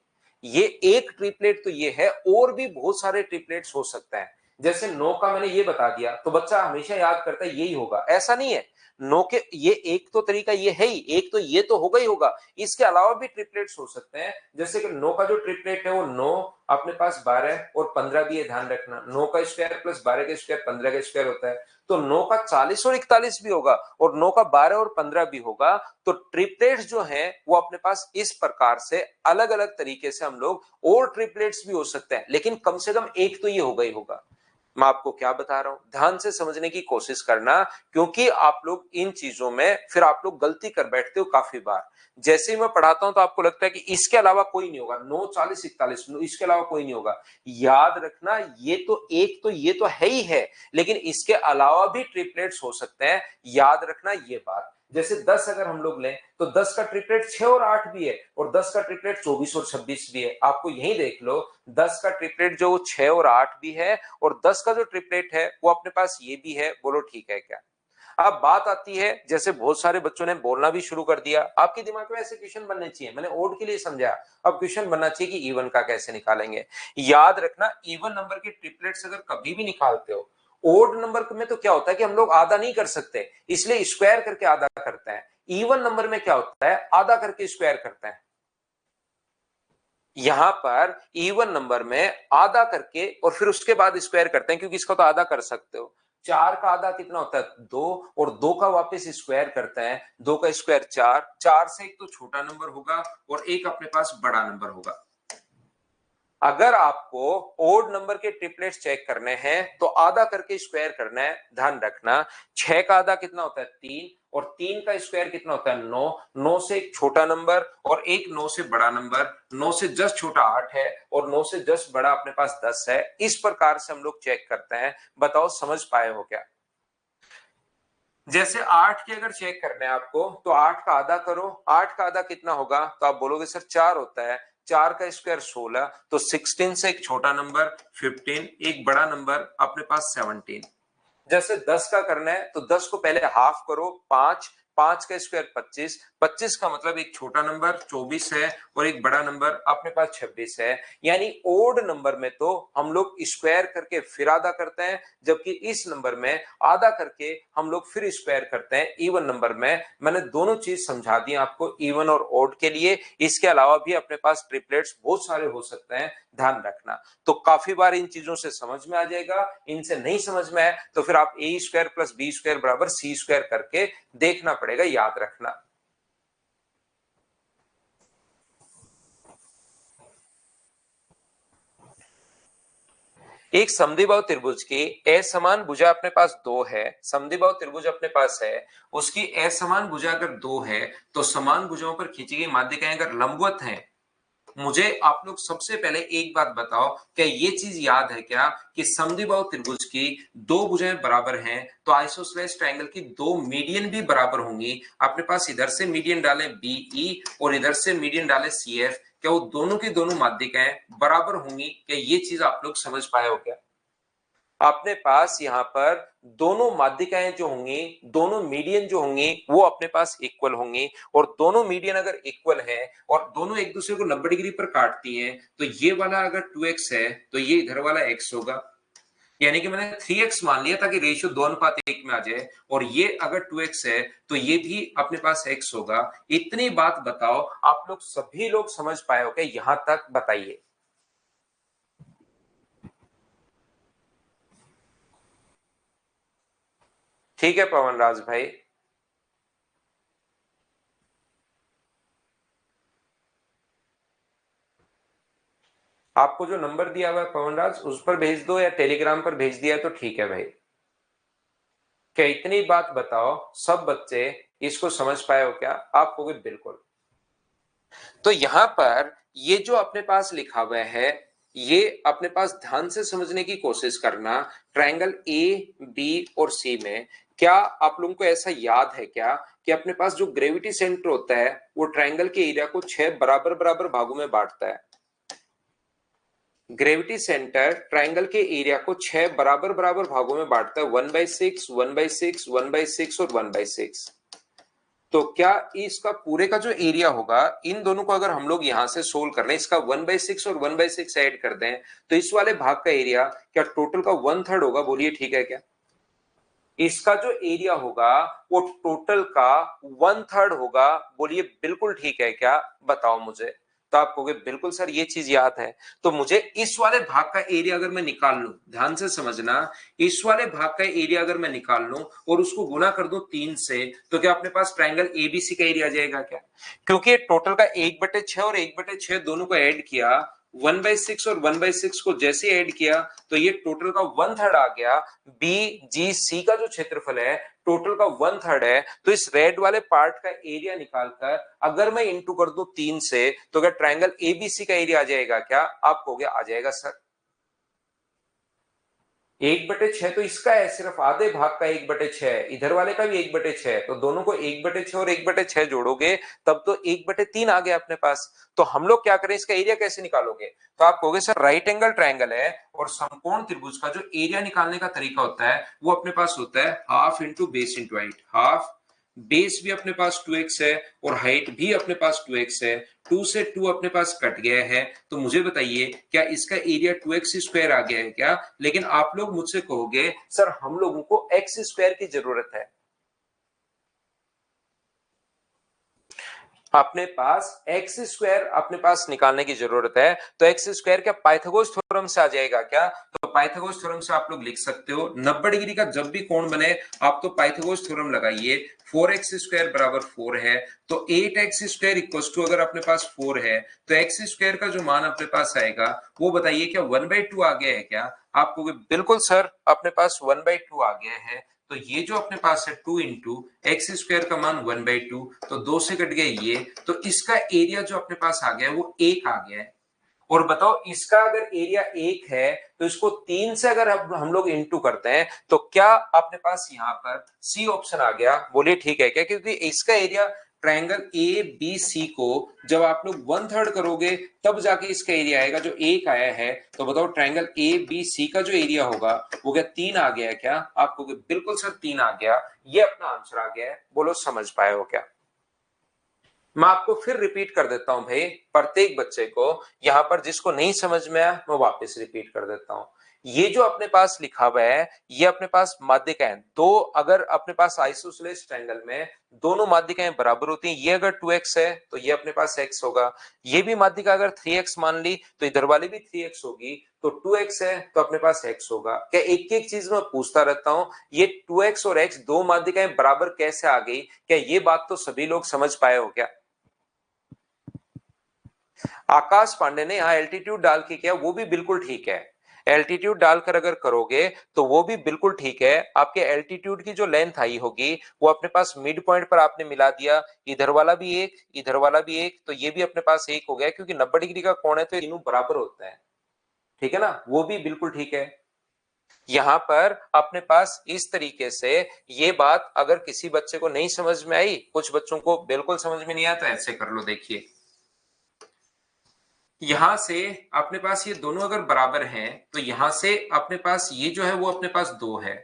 Speaker 1: ये एक ट्रिपलेट तो ये है, और भी बहुत सारे ट्रिपलेट्स हो सकते हैं। जैसे 9 का मैंने ये बता दिया तो बच्चा हमेशा याद करता है यही होगा, ऐसा नहीं है। 9 के ये एक तो तरीका ये है ही, एक तो ये तो होगा ही होगा, इसके अलावा भी ट्रिपलेट्स हो सकते हैं। जैसे कि 9 का जो ट्रिपलेट है वो 9 अपने पास 12 और 15 भी है, ध्यान रखना। 9 का स्क्वायर प्लस 12 का स्क्वायर 15 का स्क्वायर होता है, तो 9 का 40 और 41 भी होगा और 9 का 12 और 15 भी होगा। तो ट्रिपलेट्स जो हैं वो अपने पास इस प्रकार से अलग अलग तरीके से हम लोग, और ट्रिपलेट्स भी हो सकते हैं, लेकिन कम से कम एक तो ये होगा ही होगा। मैं आपको क्या बता रहा हूं, ध्यान से समझने की कोशिश करना, क्योंकि आप लोग इन चीजों में फिर आप लोग गलती कर बैठते हो काफी बार। जैसे ही मैं पढ़ाता हूं तो आपको लगता है कि इसके अलावा कोई नहीं होगा, 9 40 41 इसके अलावा कोई नहीं होगा। याद रखना, ये तो एक तो ये तो है ही है, लेकिन इसके अलावा भी ट्रिपलेट्स हो सकते हैं, याद रखना ये बात। जैसे 10 अगर हम लोग लें तो 10 का ट्रिपलेट 6 और 8 भी है और 10 का ट्रिपलेट 24 और 26 भी है। आपको यही देख लो, 10 का ट्रिपलेट जो 6 और 8 भी है और 10 का जो ट्रिपलेट है वो अपने पास ये भी है। बोलो ठीक है क्या? अब बात आती है, जैसे बहुत सारे बच्चों ने बोलना भी शुरू कर दिया, आपके दिमाग में ऐसे क्वेश्चन बनने चाहिए, मैंने ओड के लिए समझाया, अब क्वेश्चन बनना चाहिए कि इवन का कैसे निकालेंगे। याद रखना, इवन नंबर के ट्रिपलेट्स अगर कभी भी निकालते हो, ओड नंबर में तो क्या होता है कि हम लोग आधा नहीं कर सकते, इसलिए स्क्वायर करके आधा करते हैं। इवन नंबर में क्या होता है, आधा करके स्क्वायर करते हैं। यहां पर इवन नंबर में आधा करके और फिर उसके बाद स्क्वायर करते हैं, क्योंकि इसका तो आधा कर सकते हो। 4 का आधा कितना होता है 2, और 2 का वापस स्क्वायर करते हैं, 2 का स्क्वायर 4, 4 से एक तो छोटा नंबर होगा और एक अपने पास बड़ा नंबर होगा। अगर आपको ओड नंबर के ट्रिपलेट्स चेक करने हैं तो आधा करके स्क्वायर करना है, ध्यान रखना। 6 का आधा कितना होता है 3 और 3 का स्क्वायर कितना होता है 9, 9 से एक छोटा नंबर और एक 9 से बड़ा नंबर, 9 से जस्ट छोटा 8 है और 9 से जस्ट बड़ा अपने पास 10 है। इस प्रकार से हम लोग चेक करते हैं। बताओ समझ पाए हो क्या? जैसे 8 के अगर चेक करने हैं आपको तो 8 का आधा करो, 8 का आधा कितना होगा, तो आप बोलोगे सर 4 होता है। 4 का स्क्वायर 16, तो 16 से एक छोटा नंबर 15, एक बड़ा नंबर अपने पास 17। जैसे 10 का करना है तो 10 को पहले हाफ करो, 5, 5 का स्क्वायर 25, 25 का मतलब एक छोटा नंबर 24 है और एक बड़ा नंबर अपने पास 26 है। यानी ओड नंबर में तो हम लोग स्क्वायर करके फिर आधा करते हैं, जबकि इस नंबर में आधा करके हम लोग फिर स्क्वायर करते हैं। इवन नंबर में मैंने दोनों चीज समझा दी आपको, इवन और ओड के लिए। इसके अलावा भी अपने पास ट्रिपलेट्स बहुत सारे हो सकते हैं, ध्यान रखना। तो काफी बार इन चीजों से समझ में आ जाएगा, इनसे नहीं समझ में आए तो फिर आप ए स्क्वायर प्लस बी स्क्वायर बराबर सी स्क्वायर करके देखना पड़ेगा, याद रखना। एक समद्विबाहु त्रिभुज की असमान भुजा अपने पास दो है, समद्विबाहु त्रिभुज अपने पास है, उसकी असमान भुजा अगर दो है तो समान भुजाओं पर खींची गई माध्यिकाएं अगर लंबवत हैं। मुझे आप लोग सबसे पहले एक बात बताओ, क्या ये चीज याद है क्या कि समद्विबाहु त्रिभुज की दो भुजाएं बराबर हैं तो आइसोसेलेस ट्रायंगल की दो मीडियन भी बराबर होंगी। अपने पास इधर से मीडियन डालें बीई और इधर से मीडियन डालें सीएफ, क्या वो दोनों की दोनों माध्यिकाएं बराबर होंगी? क्या ये चीज आप लोग समझ पाए हो क्या? अपने पास यहाँ पर दोनों माध्यिकाएं जो होंगी, दोनों मीडियन जो होंगी वो अपने पास इक्वल होंगी, और दोनों मीडियन अगर इक्वल है और दोनों एक दूसरे को 90 डिग्री पर काटती हैं तो ये वाला अगर 2x है तो ये इधर वाला x होगा। यानी कि मैंने 3x मान लिया ताकि रेशियो 2:1 में आ जाए, और ये अगर 2x है तो ये भी अपने पास x होगा। इतनी बात बताओ, आप लोग सभी लोग समझ पाए हो क्या? यहां तक बताइए। ठीक है पवन राज भाई। आपको जो नंबर दिया हुआ है पवन राज उस पर भेज दो, या टेलीग्राम पर भेज दिया तो ठीक है भाई। क्या इतनी बात बताओ, सब बच्चे इसको समझ पाए हो क्या? आप कहोगे बिल्कुल। तो यहां पर ये जो अपने पास लिखा हुआ है, ये अपने पास ध्यान से समझने की कोशिश करना। ट्रायंगल ए बी और सी में क्या आप लोगों को ऐसा याद है क्या कि अपने पास जो ग्रेविटी सेंटर होता है वो ट्रायंगल के एरिया को 6 बराबर बराबर भागों में बांटता है। ग्रेविटी सेंटर ट्रायंगल के एरिया को 6 बराबर बराबर भागों में बांटता है, 1/6, 1/6, 1/6 और 1/6। तो क्या इसका पूरे का जो एरिया होगा, इन दोनों को अगर हम लोग यहां से सोल्व कर रहे हैं, इसका 1/6 और 1/6 ऐड कर दें तो इस वाले भाग का एरिया क्या टोटल का 1/3 होगा? बोलिए ठीक है क्या? इसका जो एरिया होगा वो टोटल का 1/3 होगा। बोलिए बिल्कुल ठीक है क्या? बताओ मुझे। तो आप कहोगे बिल्कुल सर ये चीज याद है। तो मुझे इस वाले भाग का एरिया अगर मैं निकाल लूं, ध्यान से समझना, इस वाले भाग का एरिया अगर मैं निकाल लूं और उसको गुना कर दूं 3 से, तो क्या अपने पास ट्रायंगल एबीसी का एरिया आ जाएगा क्या? क्योंकि टोटल का 1/6 और 1/6 दोनों को ऐड किया, 1/6 और 1/6 को जैसे ऐड किया तो ये टोटल का 1/3 आ गया। बी जी सी का जो क्षेत्रफल है टोटल का 1/3 है। तो इस रेड वाले पार्ट का एरिया निकालकर अगर मैं इंटू कर दूं 3 से, तो क्या ट्रायंगल एबीसी का एरिया आ जाएगा क्या? आप कहोगे आ जाएगा सर। 1/6 तो इसका है, सिर्फ आधे भाग का 1/6, इधर वाले का भी 1/6, तो दोनों को 1/6 और 1/6 जोड़ोगे तब तो 1/3 आ गया अपने पास। तो हम लोग क्या करें, इसका एरिया कैसे निकालोगे? तो आप कहोगे सर राइट एंगल ट्रायंगल है और समकोण त्रिभुज का जो एरिया निकालने का तरीका होता है वो अपने पास होता है half into base into height. Half, base भी अपने पास 2x है और हाइट भी अपने पास 2x है। 2 से 2 अपने पास कट गया है, तो मुझे बताइए क्या इसका एरिया 2x स्क्वायर आ गया है क्या? लेकिन आप लोग मुझसे कहोगे सर हम लोगों को x स्क्वायर की जरूरत है। अपने पास एक्स स्क्वायर अपने पास निकालने की जरूरत है, तो एक्स स्क्वायर क्या पाइथागोरस थ्योरम से आ जाएगा क्या? तो पाइथागोरस थ्योरम से आप लोग लिख सकते हो 90 डिग्री का जब भी कोण बने आप तो पाइथागोरस थ्योरम लगाइए। 4x स्क्वायर बराबर 4 है, तो 8x स्क्वायर इक्वल टू, अगर अपने पास 4 है तो x स्क्वायर का जो मान अपने पास आएगा वो बताइए क्या 1/2 आ गया है क्या? आप कहोगे बिल्कुल सर अपने पास 1/2 आ गया है। तो ये जो अपने पास है 2 इंटू एक्स स्क्वायर का मान 1/2, तो 2 से कट गया ये, तो इसका एरिया जो अपने पास आ गया वो 1 आ गया है। और बताओ इसका अगर एरिया 1 है तो इसको 3 से अगर हम लोग इंटू करते हैं तो क्या अपने पास यहाँ पर सी ऑप्शन आ गया? बोलिए ठीक है क्या? क्योंकि इसका area triangle A B C को जब आप लोग 1/3 करोगे तब जाके इसका एरिया आएगा जो 1 आया है। तो बताओ ट्रायंगल ए बी सी का जो एरिया होगा वो क्या 3 आ गया है क्या? आपको बिल्कुल सर 3 आ गया, ये अपना आंसर आ गया है। बोलो समझ पाए हो क्या? मैं आपको फिर रिपीट कर देता हूं भाई, प्रत्येक बच्चे को। यहां पर जिसको नहीं समझ में आया मैं वापस रिपीट कर देता हूं। ये जो अपने पास लिखा हुआ है ये अपने पास माध्यिकाएं दो, अगर अपने पास आइसोसेलेस ट्रायंगल में दोनों माध्यिकाएं बराबर होती हैं, ये अगर 2x है तो ये अपने पास x होगा। ये भी माध्यिका अगर 3x मान ली तो इधर वाली भी 3x होगी, तो 2x है तो अपने पास x होगा। क्या एक एक चीज में पूछता रहता हूं, ये 2x और x दो माध्यिकाएं बराबर कैसे आ गई? क्या ये बात तो सभी लोग समझ पाए हो क्या? आकाश पांडे ने यहाँ एल्टीट्यूड डाल के किया, वो भी बिल्कुल ठीक है, एल्टीट्यूड डालकर अगर करोगे तो वो भी बिल्कुल ठीक है। आपके एल्टीट्यूड की जो लेंथ आई होगी वो अपने पास मिड पॉइंट पर आपने मिला दिया, इधर वाला भी एक, इधर वाला भी एक, तो ये भी अपने पास एक हो गया, क्योंकि 90 डिग्री का कोण है तो तीनों बराबर होता है, ठीक है ना, वो भी बिल्कुल ठीक है। यहां पर अपने पास इस तरीके से ये बात अगर किसी बच्चे को नहीं समझ में आई, कुछ बच्चों को बिल्कुल समझ में नहीं आया, तो ऐसे कर लो। देखिए यहां से अपने पास ये दोनों अगर बराबर हैं तो यहां से अपने पास ये जो है वो अपने पास दो है,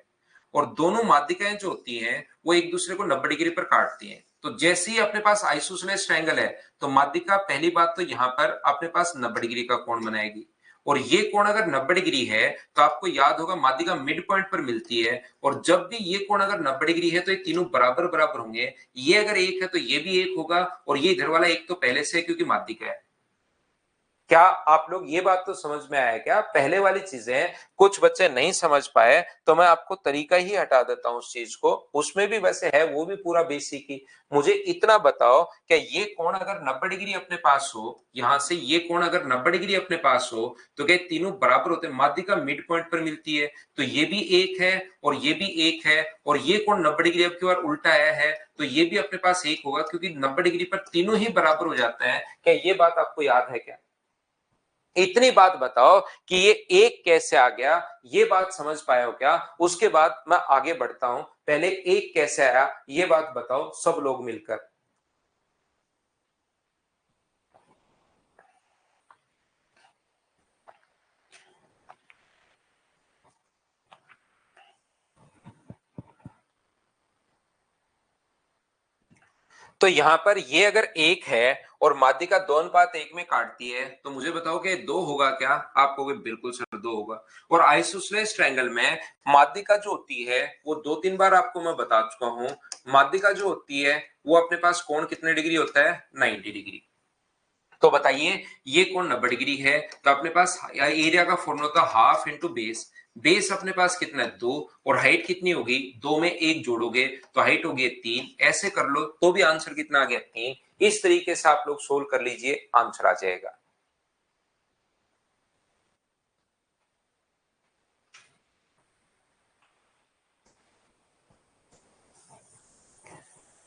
Speaker 1: और दोनों माध्यिकाएं जो होती हैं वो एक दूसरे को 90 डिग्री पर काटती हैं। तो जैसे ही अपने पास आइसोसेलेस ट्रायंगल है तो माध्यिका पहली बात तो यहां पर अपने पास 90 डिग्री का कोण बनाएगी, और ये कोण अगर 90 डिग्री है तो आपको याद होगा माध्यिका मिड पॉइंट पर मिलती है, और जब भी ये कोण अगर 90 डिग्री है तो ये तीनों बराबर बराबर होंगे। ये अगर एक है तो ये भी एक होगा, और ये इधर वाला एक तो पहले से है क्योंकि माध्यिका है। क्या आप लोग ये बात तो समझ में आया क्या? पहले वाली चीजें कुछ बच्चे नहीं समझ पाए तो मैं आपको तरीका ही हटा देता हूं उस चीज को, उसमें भी वैसे है वो भी पूरा बेसिक ही। मुझे इतना बताओ क्या ये कोण अगर 90 डिग्री अपने पास हो, यहां से ये कोण अगर 90 डिग्री अपने पास हो तो क्या तीनों बराबर होते हैं? माध्यिका मिड पॉइंट पर मिलती है तो ये भी एक है और ये भी एक है, और ये कोण 90 डिग्री अब की बार उल्टा आया है तो ये भी अपने पास एक होगा, क्योंकि 90 डिग्री पर तीनों ही बराबर हो जाते हैं। क्या ये बात आपको याद है क्या? इतनी बात बताओ कि ये एक कैसे आ गया, ये बात समझ पाए हो क्या? उसके बाद मैं आगे बढ़ता हूं, पहले एक कैसे आया ये बात बताओ सब लोग मिलकर। तो यहां पर ये अगर एक है और माध्यिका 2:1 में काटती है तो मुझे बताओ कि दो होगा क्या? आप कहोगे बिल्कुल सर दो होगा। और आइसोसेलेस ट्रायंगल में माध्यिका जो होती है वो 2-3 बार आपको मैं बता चुका हूं, माध्यिका जो होती है वो अपने पास कोण कितने डिग्री होता है? 90 डिग्री। तो बताइए ये कोण 90 डिग्री है तो अपने पास एरिया का फॉर्मूला होता है हाफ इंटू बेस। बेस अपने पास कितना है? 2, और हाइट कितनी होगी? 2 में 1 जोड़ोगे तो हाइट होगी 3। ऐसे कर लो तो भी आंसर कितना आ गया? 3। इस तरीके से आप लोग सोल्व कर लीजिए, आंसर आ जाएगा।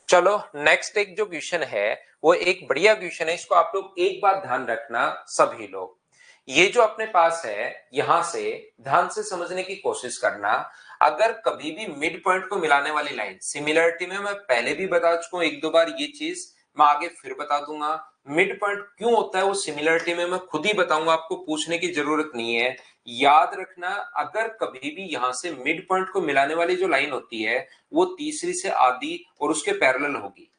Speaker 1: चलो नेक्स्ट एक जो क्वेश्चन है वो एक बढ़िया क्वेश्चन है, इसको आप लोग एक बात ध्यान रखना सभी लोग। ये जो अपने पास है यहां से ध्यान से समझने की कोशिश करना। अगर कभी भी मिड पॉइंट को मिलाने वाली लाइन, सिमिलरिटी में मैं पहले भी बता चुका हूं एक दो बार, ये चीज मैं आगे फिर बता दूंगा। मिड पॉइंट क्यों होता है वो सिमिलरिटी में मैं खुद ही बताऊंगा, आपको पूछने की जरूरत नहीं है। याद रखना अगर कभी भी यहां से मिड पॉइंट को मिलाने वाली जो लाइन होती है वो तीसरी से आधी और उसके पैरेलल होगी,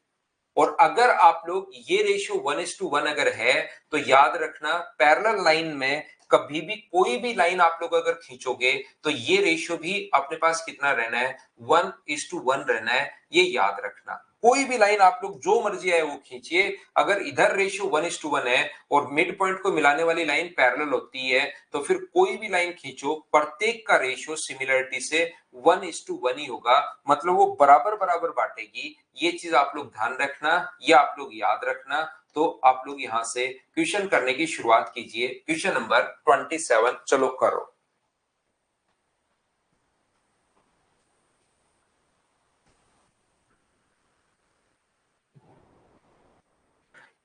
Speaker 1: और अगर आप लोग ये रेशियो 1:1 अगर है तो याद रखना पैरेलल लाइन में कभी भी कोई भी लाइन आप लोग अगर खींचोगे तो ये रेशियो भी अपने पास कितना रहना है? 1:1 रहना है। ये याद रखना कोई भी लाइन आप लोग जो मर्जी है वो खींचिए, अगर इधर रेशियो 1:1 है और मिड पॉइंट को मिलाने वाली लाइन पैरेलल होती है तो फिर कोई भी लाइन खींचो प्रत्येक का रेशियो सिमिलरिटी से 1:1 ही होगा, मतलब वो बराबर बराबर बांटेगी। ये चीज आप लोग ध्यान रखना, ये आप लोग याद रखना। तो आप लोग यहां से क्वेश्चन करने की शुरुआत कीजिए। क्वेश्चन नंबर 27 चलो करो।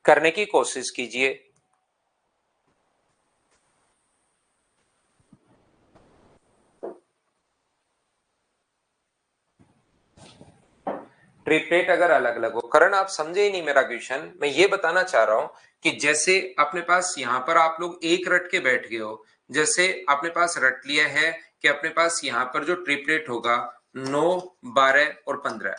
Speaker 1: करने की कोशिश कीजिए। ट्रिपलेट अगर अलग अलग हो, करण आप समझे ही नहीं मेरा क्वेश्चन। मैं ये बताना चाह रहा हूं कि जैसे अपने पास यहां पर आप लोग एक रट के बैठ गए हो, जैसे अपने पास रट लिया है कि अपने पास यहां पर जो ट्रिपलेट होगा 9, 12 और 15,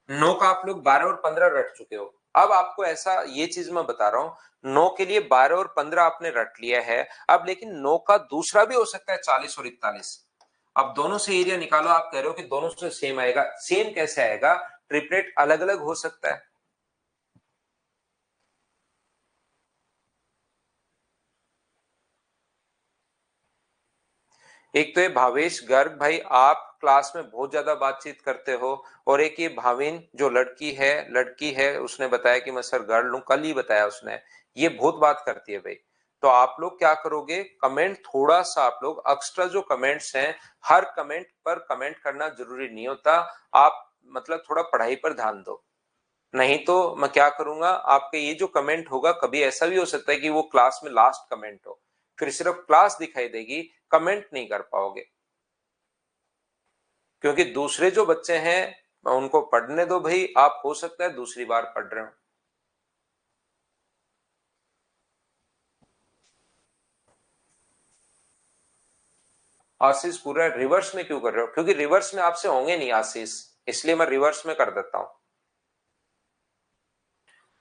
Speaker 1: 9 का आप लोग 12 और 15 रट चुके हो। अब आपको ऐसा ये चीज मैं बता रहा हूं 9 के लिए 12 और 15 आपने रट लिया है, अब लेकिन 9 का दूसरा भी हो सकता है 40 और 41। अब दोनों से एरिया निकालो, आप कह रहे हो कि दोनों से सेम आएगा, सेम कैसे आएगा? ट्रिपलेट अलग अलग हो सकता है। एक तो ये भावेश गर्ग भाई आप क्लास में बहुत ज्यादा बातचीत करते हो, और एक ये भाविन जो लड़की है उसने बताया कि मैं सर गर्ल हूं, कल ही बताया उसने, ये बहुत बात करती है भाई। तो आप लोग क्या करोगे, कमेंट थोड़ा सा आप लोग एक्स्ट्रा जो कमेंट्स हैं, हर कमेंट पर कमेंट करना जरूरी नहीं होता, आप मतलब थोड़ा पढ़ाई पर ध्यान दो। नहीं तो मैं क्या करूंगा, आपके ये जो कमेंट होगा, कभी ऐसा भी हो सकता है कि वो क्लास में लास्ट कमेंट हो, फिर सिर्फ क्लास दिखाई देगी, कमेंट नहीं कर पाओगे। क्योंकि दूसरे जो बच्चे हैं उनको पढ़ने दो भाई, आप हो सकता है दूसरी बार पढ़ रहे हो। आशीष पूरा रिवर्स में क्यों कर रहे हो? क्योंकि रिवर्स में आपसे होंगे नहीं आशीष, इसलिए मैं रिवर्स में कर देता हूं।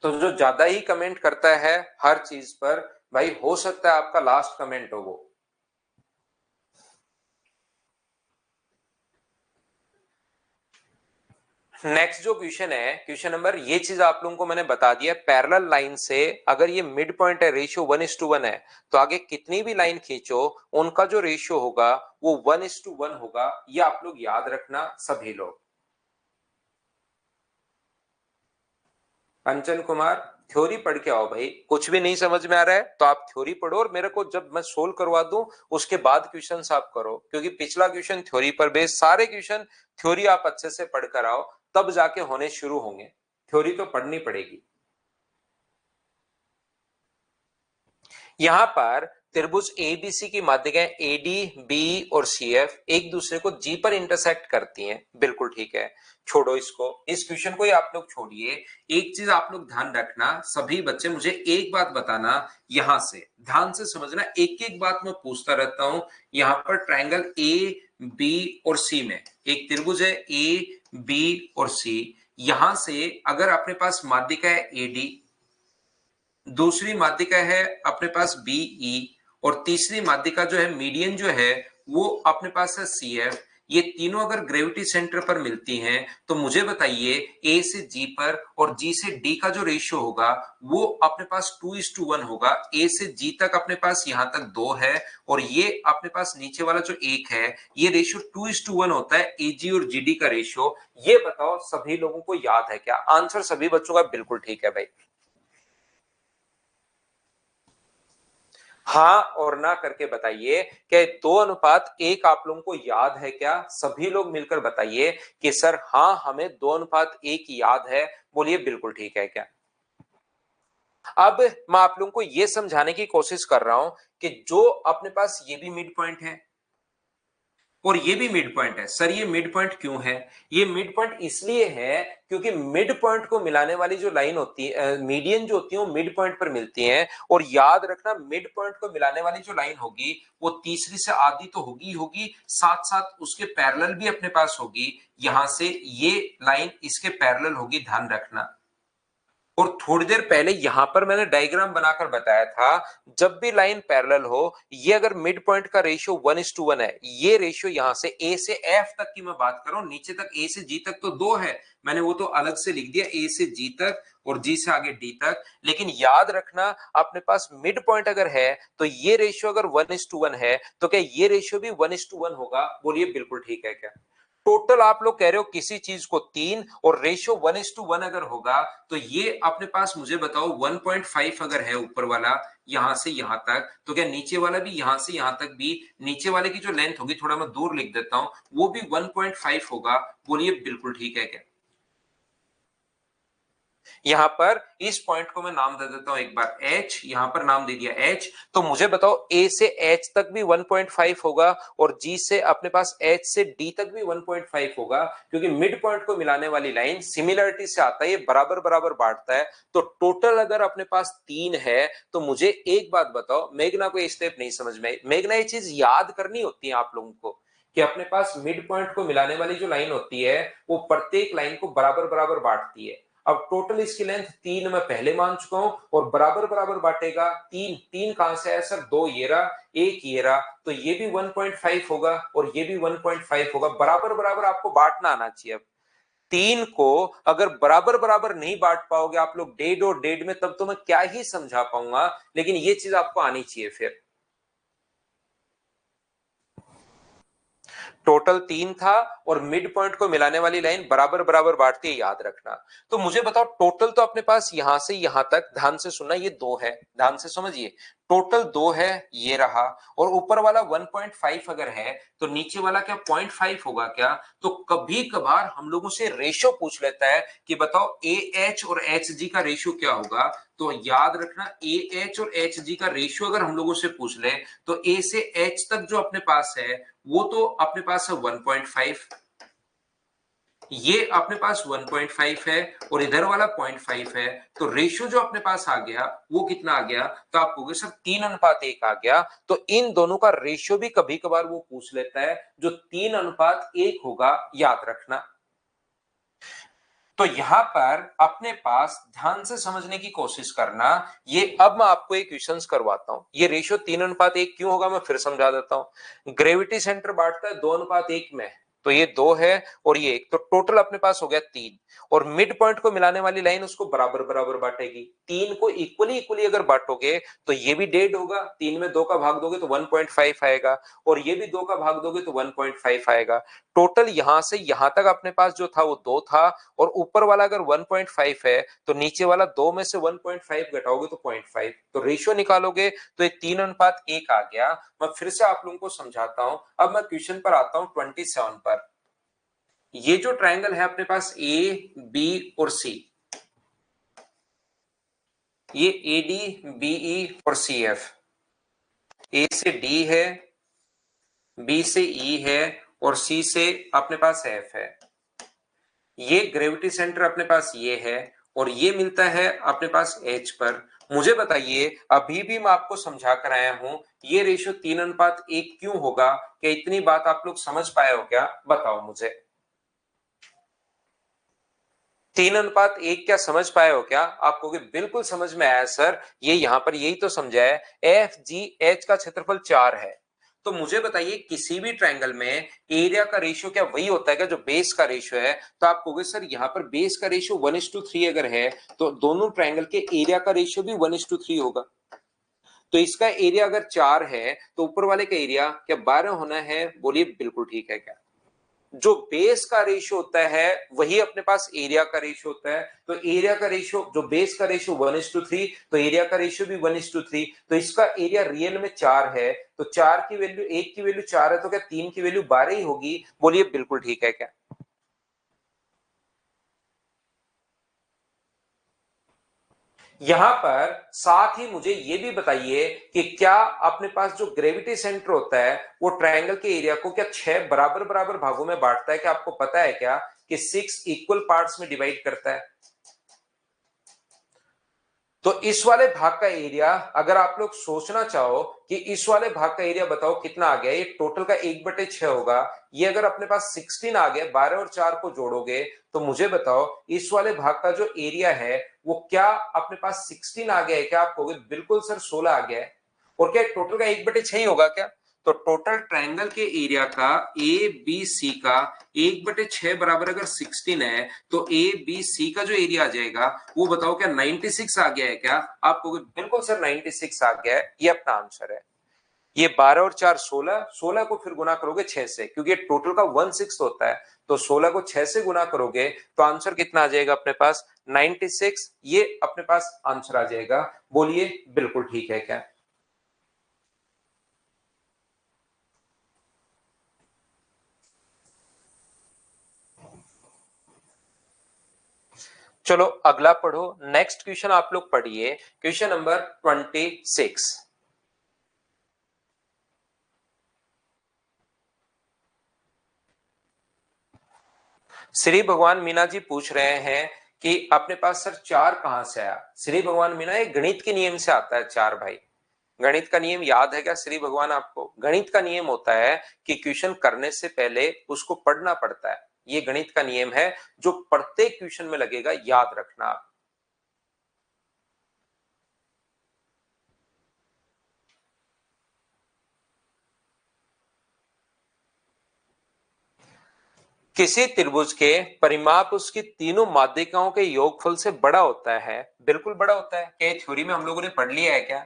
Speaker 1: तो जो ज्यादा ही कमेंट करता है हर चीज पर, भाई हो सकता है आपका लास्ट कमेंट हो वो। नेक्स्ट जो क्वेश्चन है, क्वेश्चन नंबर, ये चीज आप लोगों को मैंने बता दिया, पैरेलल लाइन से अगर ये मिड पॉइंट है, रेशियो 1:1 है, तो आगे कितनी भी लाइन खींचो उनका जो रेशियो होगा वो 1:1 होगा। ये आप लोग याद रखना सभी लोग। कंचन कुमार, थ्योरी पढ़ के आओ भाई, कुछ भी नहीं समझ में आ रहा है तो आप थ्योरी पढ़ो, और मेरे को जब मैं सोल्व करवा दूं उसके बाद क्वेश्चन आप करो, क्योंकि पिछला क्वेश्चन थ्योरी पर बेस, सारे क्वेश्चन थ्योरी आप अच्छे से पढ़ कर आओ, तब जाके होने शुरू होंगे। थ्योरी तो पढ़नी पड़ेगी। यहां पर त्रिभुज एबीसी की माध्यिकाएं एडी, बी और सीएफ एक दूसरे को जी पर इंटरसेक्ट करती हैं, बिल्कुल ठीक है। छोड़ो इसको, इस क्वेश्चन को ही आप लोग छोड़िए। एक चीज आप लोग ध्यान रखना सभी बच्चे, मुझे एक बात बताना, यहां से ध्यान से समझना, एक एक बात मैं पूछता रहता हूं। यहां पर ट्रायंगल ए बी और सी में एक त्रिभुज है ए बी और सी, यहां से अगर अपने पास माध्यिका है एडी, दूसरी माध्यिका है अपने पास बीई, और तीसरी माध्यिका जो है मीडियन जो है वो अपने पास है सीएफ, ये तीनों अगर ग्रेविटी सेंटर पर मिलती हैं तो मुझे बताइए ए से जी पर और जी से डी का जो रेशियो होगा वो अपने पास 2:1 होगा। ए से जी तक अपने पास यहां तक 2 है, और ये अपने पास नीचे वाला जो एक है, ये रेशियो 2:1 होता है ए जी और जी डी का रेशियो। ये बताओ सभी लोगों को याद है क्या? आंसर सभी बच्चों का बिल्कुल ठीक है भाई। हाँ और ना करके बताइए कि 2:1 आप लोगों को याद है क्या? सभी लोग मिलकर बताइए कि सर हाँ हमें 2:1 याद है। बोलिए बिल्कुल ठीक है क्या? अब मैं आप लोगों को यह समझाने की कोशिश कर रहा हूं कि जो अपने पास ये भी मिड पॉइंट है और ये भी मिड पॉइंट है, सर ये मिड पॉइंट क्यों है? ये मिड पॉइंट इसलिए है क्योंकि मिड पॉइंट को मिलाने वाली जो लाइन होती है, मीडियन जो होती है, वो मिड पॉइंट पर मिलती है। और याद रखना मिड पॉइंट को मिलाने वाली जो लाइन होगी वो तीसरी से आधी तो होगी होगी, साथ साथ उसके पैरेलल भी अपने पास होगी। यहां से ये लाइन इसके पैरेलल होगी, ध्यान रखना। और थोड़ी देर पहले यहां पर मैंने डायग्राम बनाकर बताया था, जब भी लाइन पैरेलल हो, ये अगर मिड पॉइंट का रेशियो 1:1 है, ये रेशियो यहां से ए से एफ तक की मैं बात कर रहा हूं, नीचे तक ए से जी तक तो 2 है, मैंने वो तो अलग से लिख दिया, ए से जी तक और जी से आगे डी तक। लेकिन याद रखना अपने पास मिड पॉइंट अगर है तो ये रेशियो अगर 1:1 है, तो क्या ये रेशियो भी 1:1 होगा? बोलिए बिल्कुल ठीक है क्या? टोटल आप लोग कह रहे हो किसी चीज को 3, और रेशियो 1:1 अगर होगा तो ये अपने पास मुझे बताओ 1.5 अगर है ऊपर वाला यहां से यहां तक, तो क्या नीचे वाला भी यहां से यहां तक भी, नीचे वाले की जो लेंथ होगी, थोड़ा मैं दूर लिख देता हूं, वो भी 1.5 होगा? बोलिए बिल्कुल ठीक है क्या? यहां पर इस पॉइंट को मैं नाम दे देता हूं एक बार H, यहां पर नाम दे दिया H। तो मुझे बताओ A से H तक भी 1.5 होगा, और G से अपने पास H से D तक भी 1.5 होगा, क्योंकि मिड पॉइंट को मिलाने वाली लाइन सिमिलरिटी से आता है, ये बराबर बराबर बांटता है। तो टोटल अगर अपने पास 3 है, तो मुझे एक बात बताओ, मेघना को ये स्टेप नहीं समझ में आई, मेघना ये चीज याद करनी होती है आप लोगों को कि अपने पास मिड पॉइंट को मिलाने वाली जो लाइन होती है वो प्रत्येक लाइन को बराबर बराबर बांटती है। अब टोटल इसकी लेंथ 3 मैं पहले मान चुका हूं, और बराबर बराबर बांटेगा, 3 3 कहां से आया सर? 2 ये रहा, 1 ये रहा, तो ये भी 1.5 होगा और ये भी 1.5 होगा। बराबर बराबर आपको बांटना आना चाहिए। अब 3 को अगर बराबर बराबर नहीं बांट पाओगे आप लोग डेढ़ और डेढ़ में, तब तो मैं क्या ही समझा पाऊंगा, लेकिन ये चीज आपको आनी चाहिए। फिर टोटल 3 था, और मिड पॉइंट को मिलाने वाली लाइन बराबर बराबर बांटती है, याद रखना। तो मुझे बताओ टोटल तो अपने पास यहां से यहां तक, ध्यान से सुनना, ये 2 है, ध्यान से समझिए। टोटल 2 है, ये रहा, और ऊपर वाला 1.5 अगर है तो नीचे वाला क्या 0.5 होगा क्या? तो कभी कभार हम लोगों से रेशियो पूछ लेता है कि बताओ AH और HG का रेशियो क्या होगा। तो याद रखना, AH और HG का रेशियो अगर हम लोगों से पूछ ले तो A से H तक जो अपने पास है वो तो अपने पास है 1.5, ये अपने पास 1.5 है और इधर वाला 0.5 है, तो रेशियो जो अपने पास आ गया वो कितना आ गया? तो आप कहोगे सर 3:1 आ गया। तो इन दोनों का रेशियो भी कभी कभार वो पूछ लेता है, जो 3:1 होगा, याद रखना। तो यहां पर अपने पास ध्यान से समझने की कोशिश करना। ये अब मैं आपको एक क्वेश्चंस करवाता हूं। ये रेशियो 3:1 क्यों होगा मैं फिर समझा देता हूं। ग्रेविटी सेंटर बांटता है 2:1 में, तो ये 2 है और ये 1, तो टोटल अपने पास हो गया 3। और मिड पॉइंट को मिलाने वाली लाइन उसको बराबर बराबर बांटेगी। 3 को इक्वली इक्वली अगर बांटोगे तो ये भी डेड होगा, 3 में 2 का भाग दोगे तो 1.5 आएगा, और ये भी 2 का भाग दोगे तो 1.5 आएगा। टोटल यहां से यहां तक अपने पास जो था वो 2 था, और ऊपर वाला अगर 1.5 है तो नीचे वाला 2 में से 1.5 घटाओगे तो 0.5, तो रेशियो निकालोगे तो ये 3:1 आ गया। मैं फिर से आप लोगों को समझाता हूं। अब मैं क्वेश्चन पर आता हूं 27 पर। ये जो ट्रायंगल है अपने पास AB और C, ये AD BE और CF, A से D है, B से E है और C से अपने पास F है। ये ग्रेविटी सेंटर अपने पास ये है और ये मिलता है अपने पास H पर। मुझे बताइए, अभी भी मैं आपको समझा कर आया हूं, ये रेशियो 3:1 क्यों होगा? क्या इतनी बात आप लोग समझ पाए हो क्या? बताओ मुझे। 3:1 क्या समझ पाए हो क्या? आप कहोगे बिल्कुल समझ में आया सर, ये यहां पर यही तो समझा है, FGH का क्षेत्रफल 4 है। तो मुझे बताइए, किसी भी ट्रायंगल में एरिया का रेशियो क्या वही होता है क्या जो बेस का रेशियो है? तो आप कहोगे सर यहाँ पर बेस का रेशियो 1:3 अगर है तो दोनों ट्रायंगल के एरिया का रेशियो भी 1:3 होगा। तो इसका एरिया अगर 4 है तो ऊपर वाले का एरिया क्या 12 होना है? बोलिए बिल्कुल ठीक है क्या? जो बेस का रेशियो होता है वही अपने पास एरिया का रेशियो होता है। तो एरिया का रेशियो, जो बेस का रेशियो 1:3, तो एरिया का रेशियो भी 1:3। तो इसका एरिया रियल में 4 है, तो 4 की वैल्यू, 1 की वैल्यू 4 है, तो क्या 3 की वैल्यू 12 ही होगी? बोलिए बिल्कुल ठीक है क्या? यहां पर साथ ही मुझे यह भी बताइए कि क्या अपने पास जो ग्रेविटी सेंटर होता है वो ट्रायंगल के एरिया को क्या 6 बराबर बराबर भागों में बांटता है? क्या आपको पता है क्या कि 6 इक्वल पार्ट्स में डिवाइड करता है? तो इस वाले भाग का एरिया, अगर आप लोग सोचना चाहो कि इस वाले भाग का एरिया बताओ कितना आ गया, ये टोटल का 1/6 होगा। ये अगर अपने पास 16 आ गया, 12 और 4 को जोड़ोगे तो मुझे बताओ इस वाले भाग का जो एरिया है वो क्या अपने पास 16 आ गया है क्या? आप कहोगे बिल्कुल सर 16 आ गया है। और क्या टोटल का 1/6 ही होगा क्या? तो टोटल ट्रायंगल के एरिया का ए बी सी का 1/6 बराबर अगर 16 है तो ए बी सी का जो एरिया आ जाएगा वो बताओ क्या 96 आ गया है क्या? आप कहोगे बिल्कुल सर 96 आ गया है, ये अपना आंसर है। ये 12 और 4 16, 16 को फिर गुना करोगे 6 से, क्योंकि टोटल का 1/6 होता है, तो 16 को 6 से गुना करोगे तो आंसर कितना आ जाएगा अपने पास? 96। ये अपने पास आंसर आ जाएगा। बोलिए बिल्कुल ठीक है क्या? चलो अगला पढ़ो। नेक्स्ट क्वेश्चन आप लोग पढ़िए, क्वेश्चन नंबर 26। श्री भगवान मीना जी पूछ रहे हैं कि अपने पास सर 4 कहां से आया? श्री भगवान मीना, ये गणित के नियम से आता है 4 भाई। गणित का नियम याद है क्या श्री भगवान आपको? गणित का नियम होता है कि क्वेश्चन करने से पहले उसको पढ़ना पड़ता है। ये गणित का नियम है जो प्रत्येक क्वेश्चन में लगेगा, याद रखना आप। किसी त्रिभुज के परिमाप उसकी तीनों माध्यिकाओं के योगफल से बड़ा होता है। बिल्कुल बड़ा होता है। क्या थ्योरी में हम लोगों ने पढ़ लिया है क्या?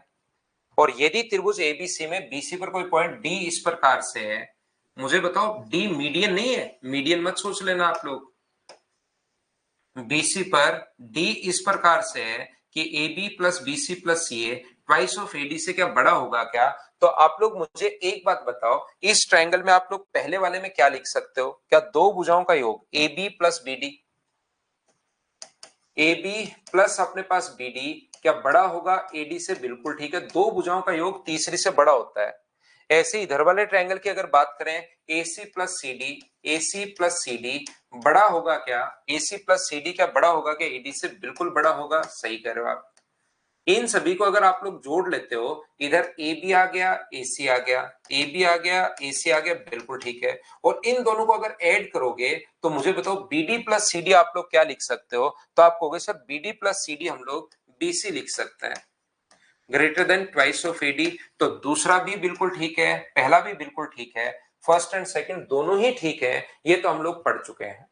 Speaker 1: और यदि त्रिभुज एबीसी में बीसी पर कोई पॉइंट डी इस प्रकार से है, मुझे बताओ डी मीडियन नहीं है? मीडियन मत सोच लेना आप लोग। बीसी पर डी इस प्रकार से है कि A B plus B C plus C A twice of A D क्या बड़ा होगा क्या, तो आप लोग मुझे एक बात बताओ, इस ट्रायंगल में आप लोग पहले वाले में क्या लिख सकते हो? क्या दो भुजाओं का योग A B plus B D, A B plus अपने पास बी डी क्या बड़ा होगा एडी से? बिल्कुल ठीक है, दो भुजाओं का योग तीसरी से बड़ा होता है। ऐसे इधर वाले ट्रायंगल की अगर बात करें, AC plus C D, AC plus C D बड़ा होगा क्या? AC प्लस सी डी क्या बड़ा होगा क्या एडी से? बिल्कुल बड़ा होगा, सही कह रहे हो आप। इन सभी को अगर आप लोग जोड़ लेते हो, इधर ए बी आ गया, AC आ गया, ए बी आ गया, AC आ गया, बिल्कुल ठीक है। और इन दोनों को अगर ऐड करोगे तो मुझे बताओ BD प्लस CD आप लोग क्या लिख सकते हो? तो आप कहोगे सर BD प्लस CD हम लोग BC लिख सकते हैं, greater than twice of A. D दूसरा भी बिल्कुल ठीक है, पहला भी बिल्कुल ठीक है, फर्स्ट एंड सेकंड दोनों ही ठीक है, ये तो हम लोग पढ़ चुके हैं।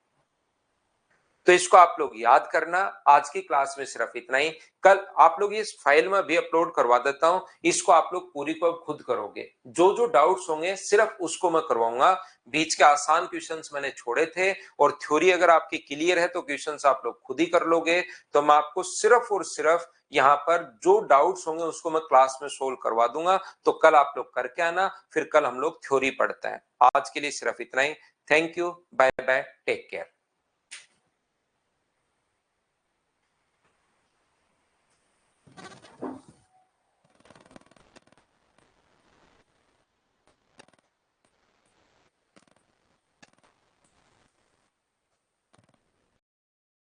Speaker 1: तो इसको आप लोग याद करना। आज की क्लास में सिर्फ इतना ही। कल आप लोग इस फाइल में भी अपलोड करवा देता हूं, इसको आप लोग पूरी को खुद करोगे। जो जो डाउट्स होंगे सिर्फ उसको मैं करवाऊंगा। बीच के आसान क्वेश्चंस मैंने छोड़े थे, और थ्योरी अगर आपकी क्लियर है तो क्वेश्चंस आप लोग खुद ही कर लोगे। तो मैं आपको सिर्फ और सिर्फ यहाँ पर जो डाउट्स होंगे उसको मैं क्लास में सोल्व करवा दूंगा। तो कल आप लोग करके आना, फिर कल हम लोग थ्योरी पढ़ते हैं। आज के लिए सिर्फ इतना ही। Thank you, bye bye, take care.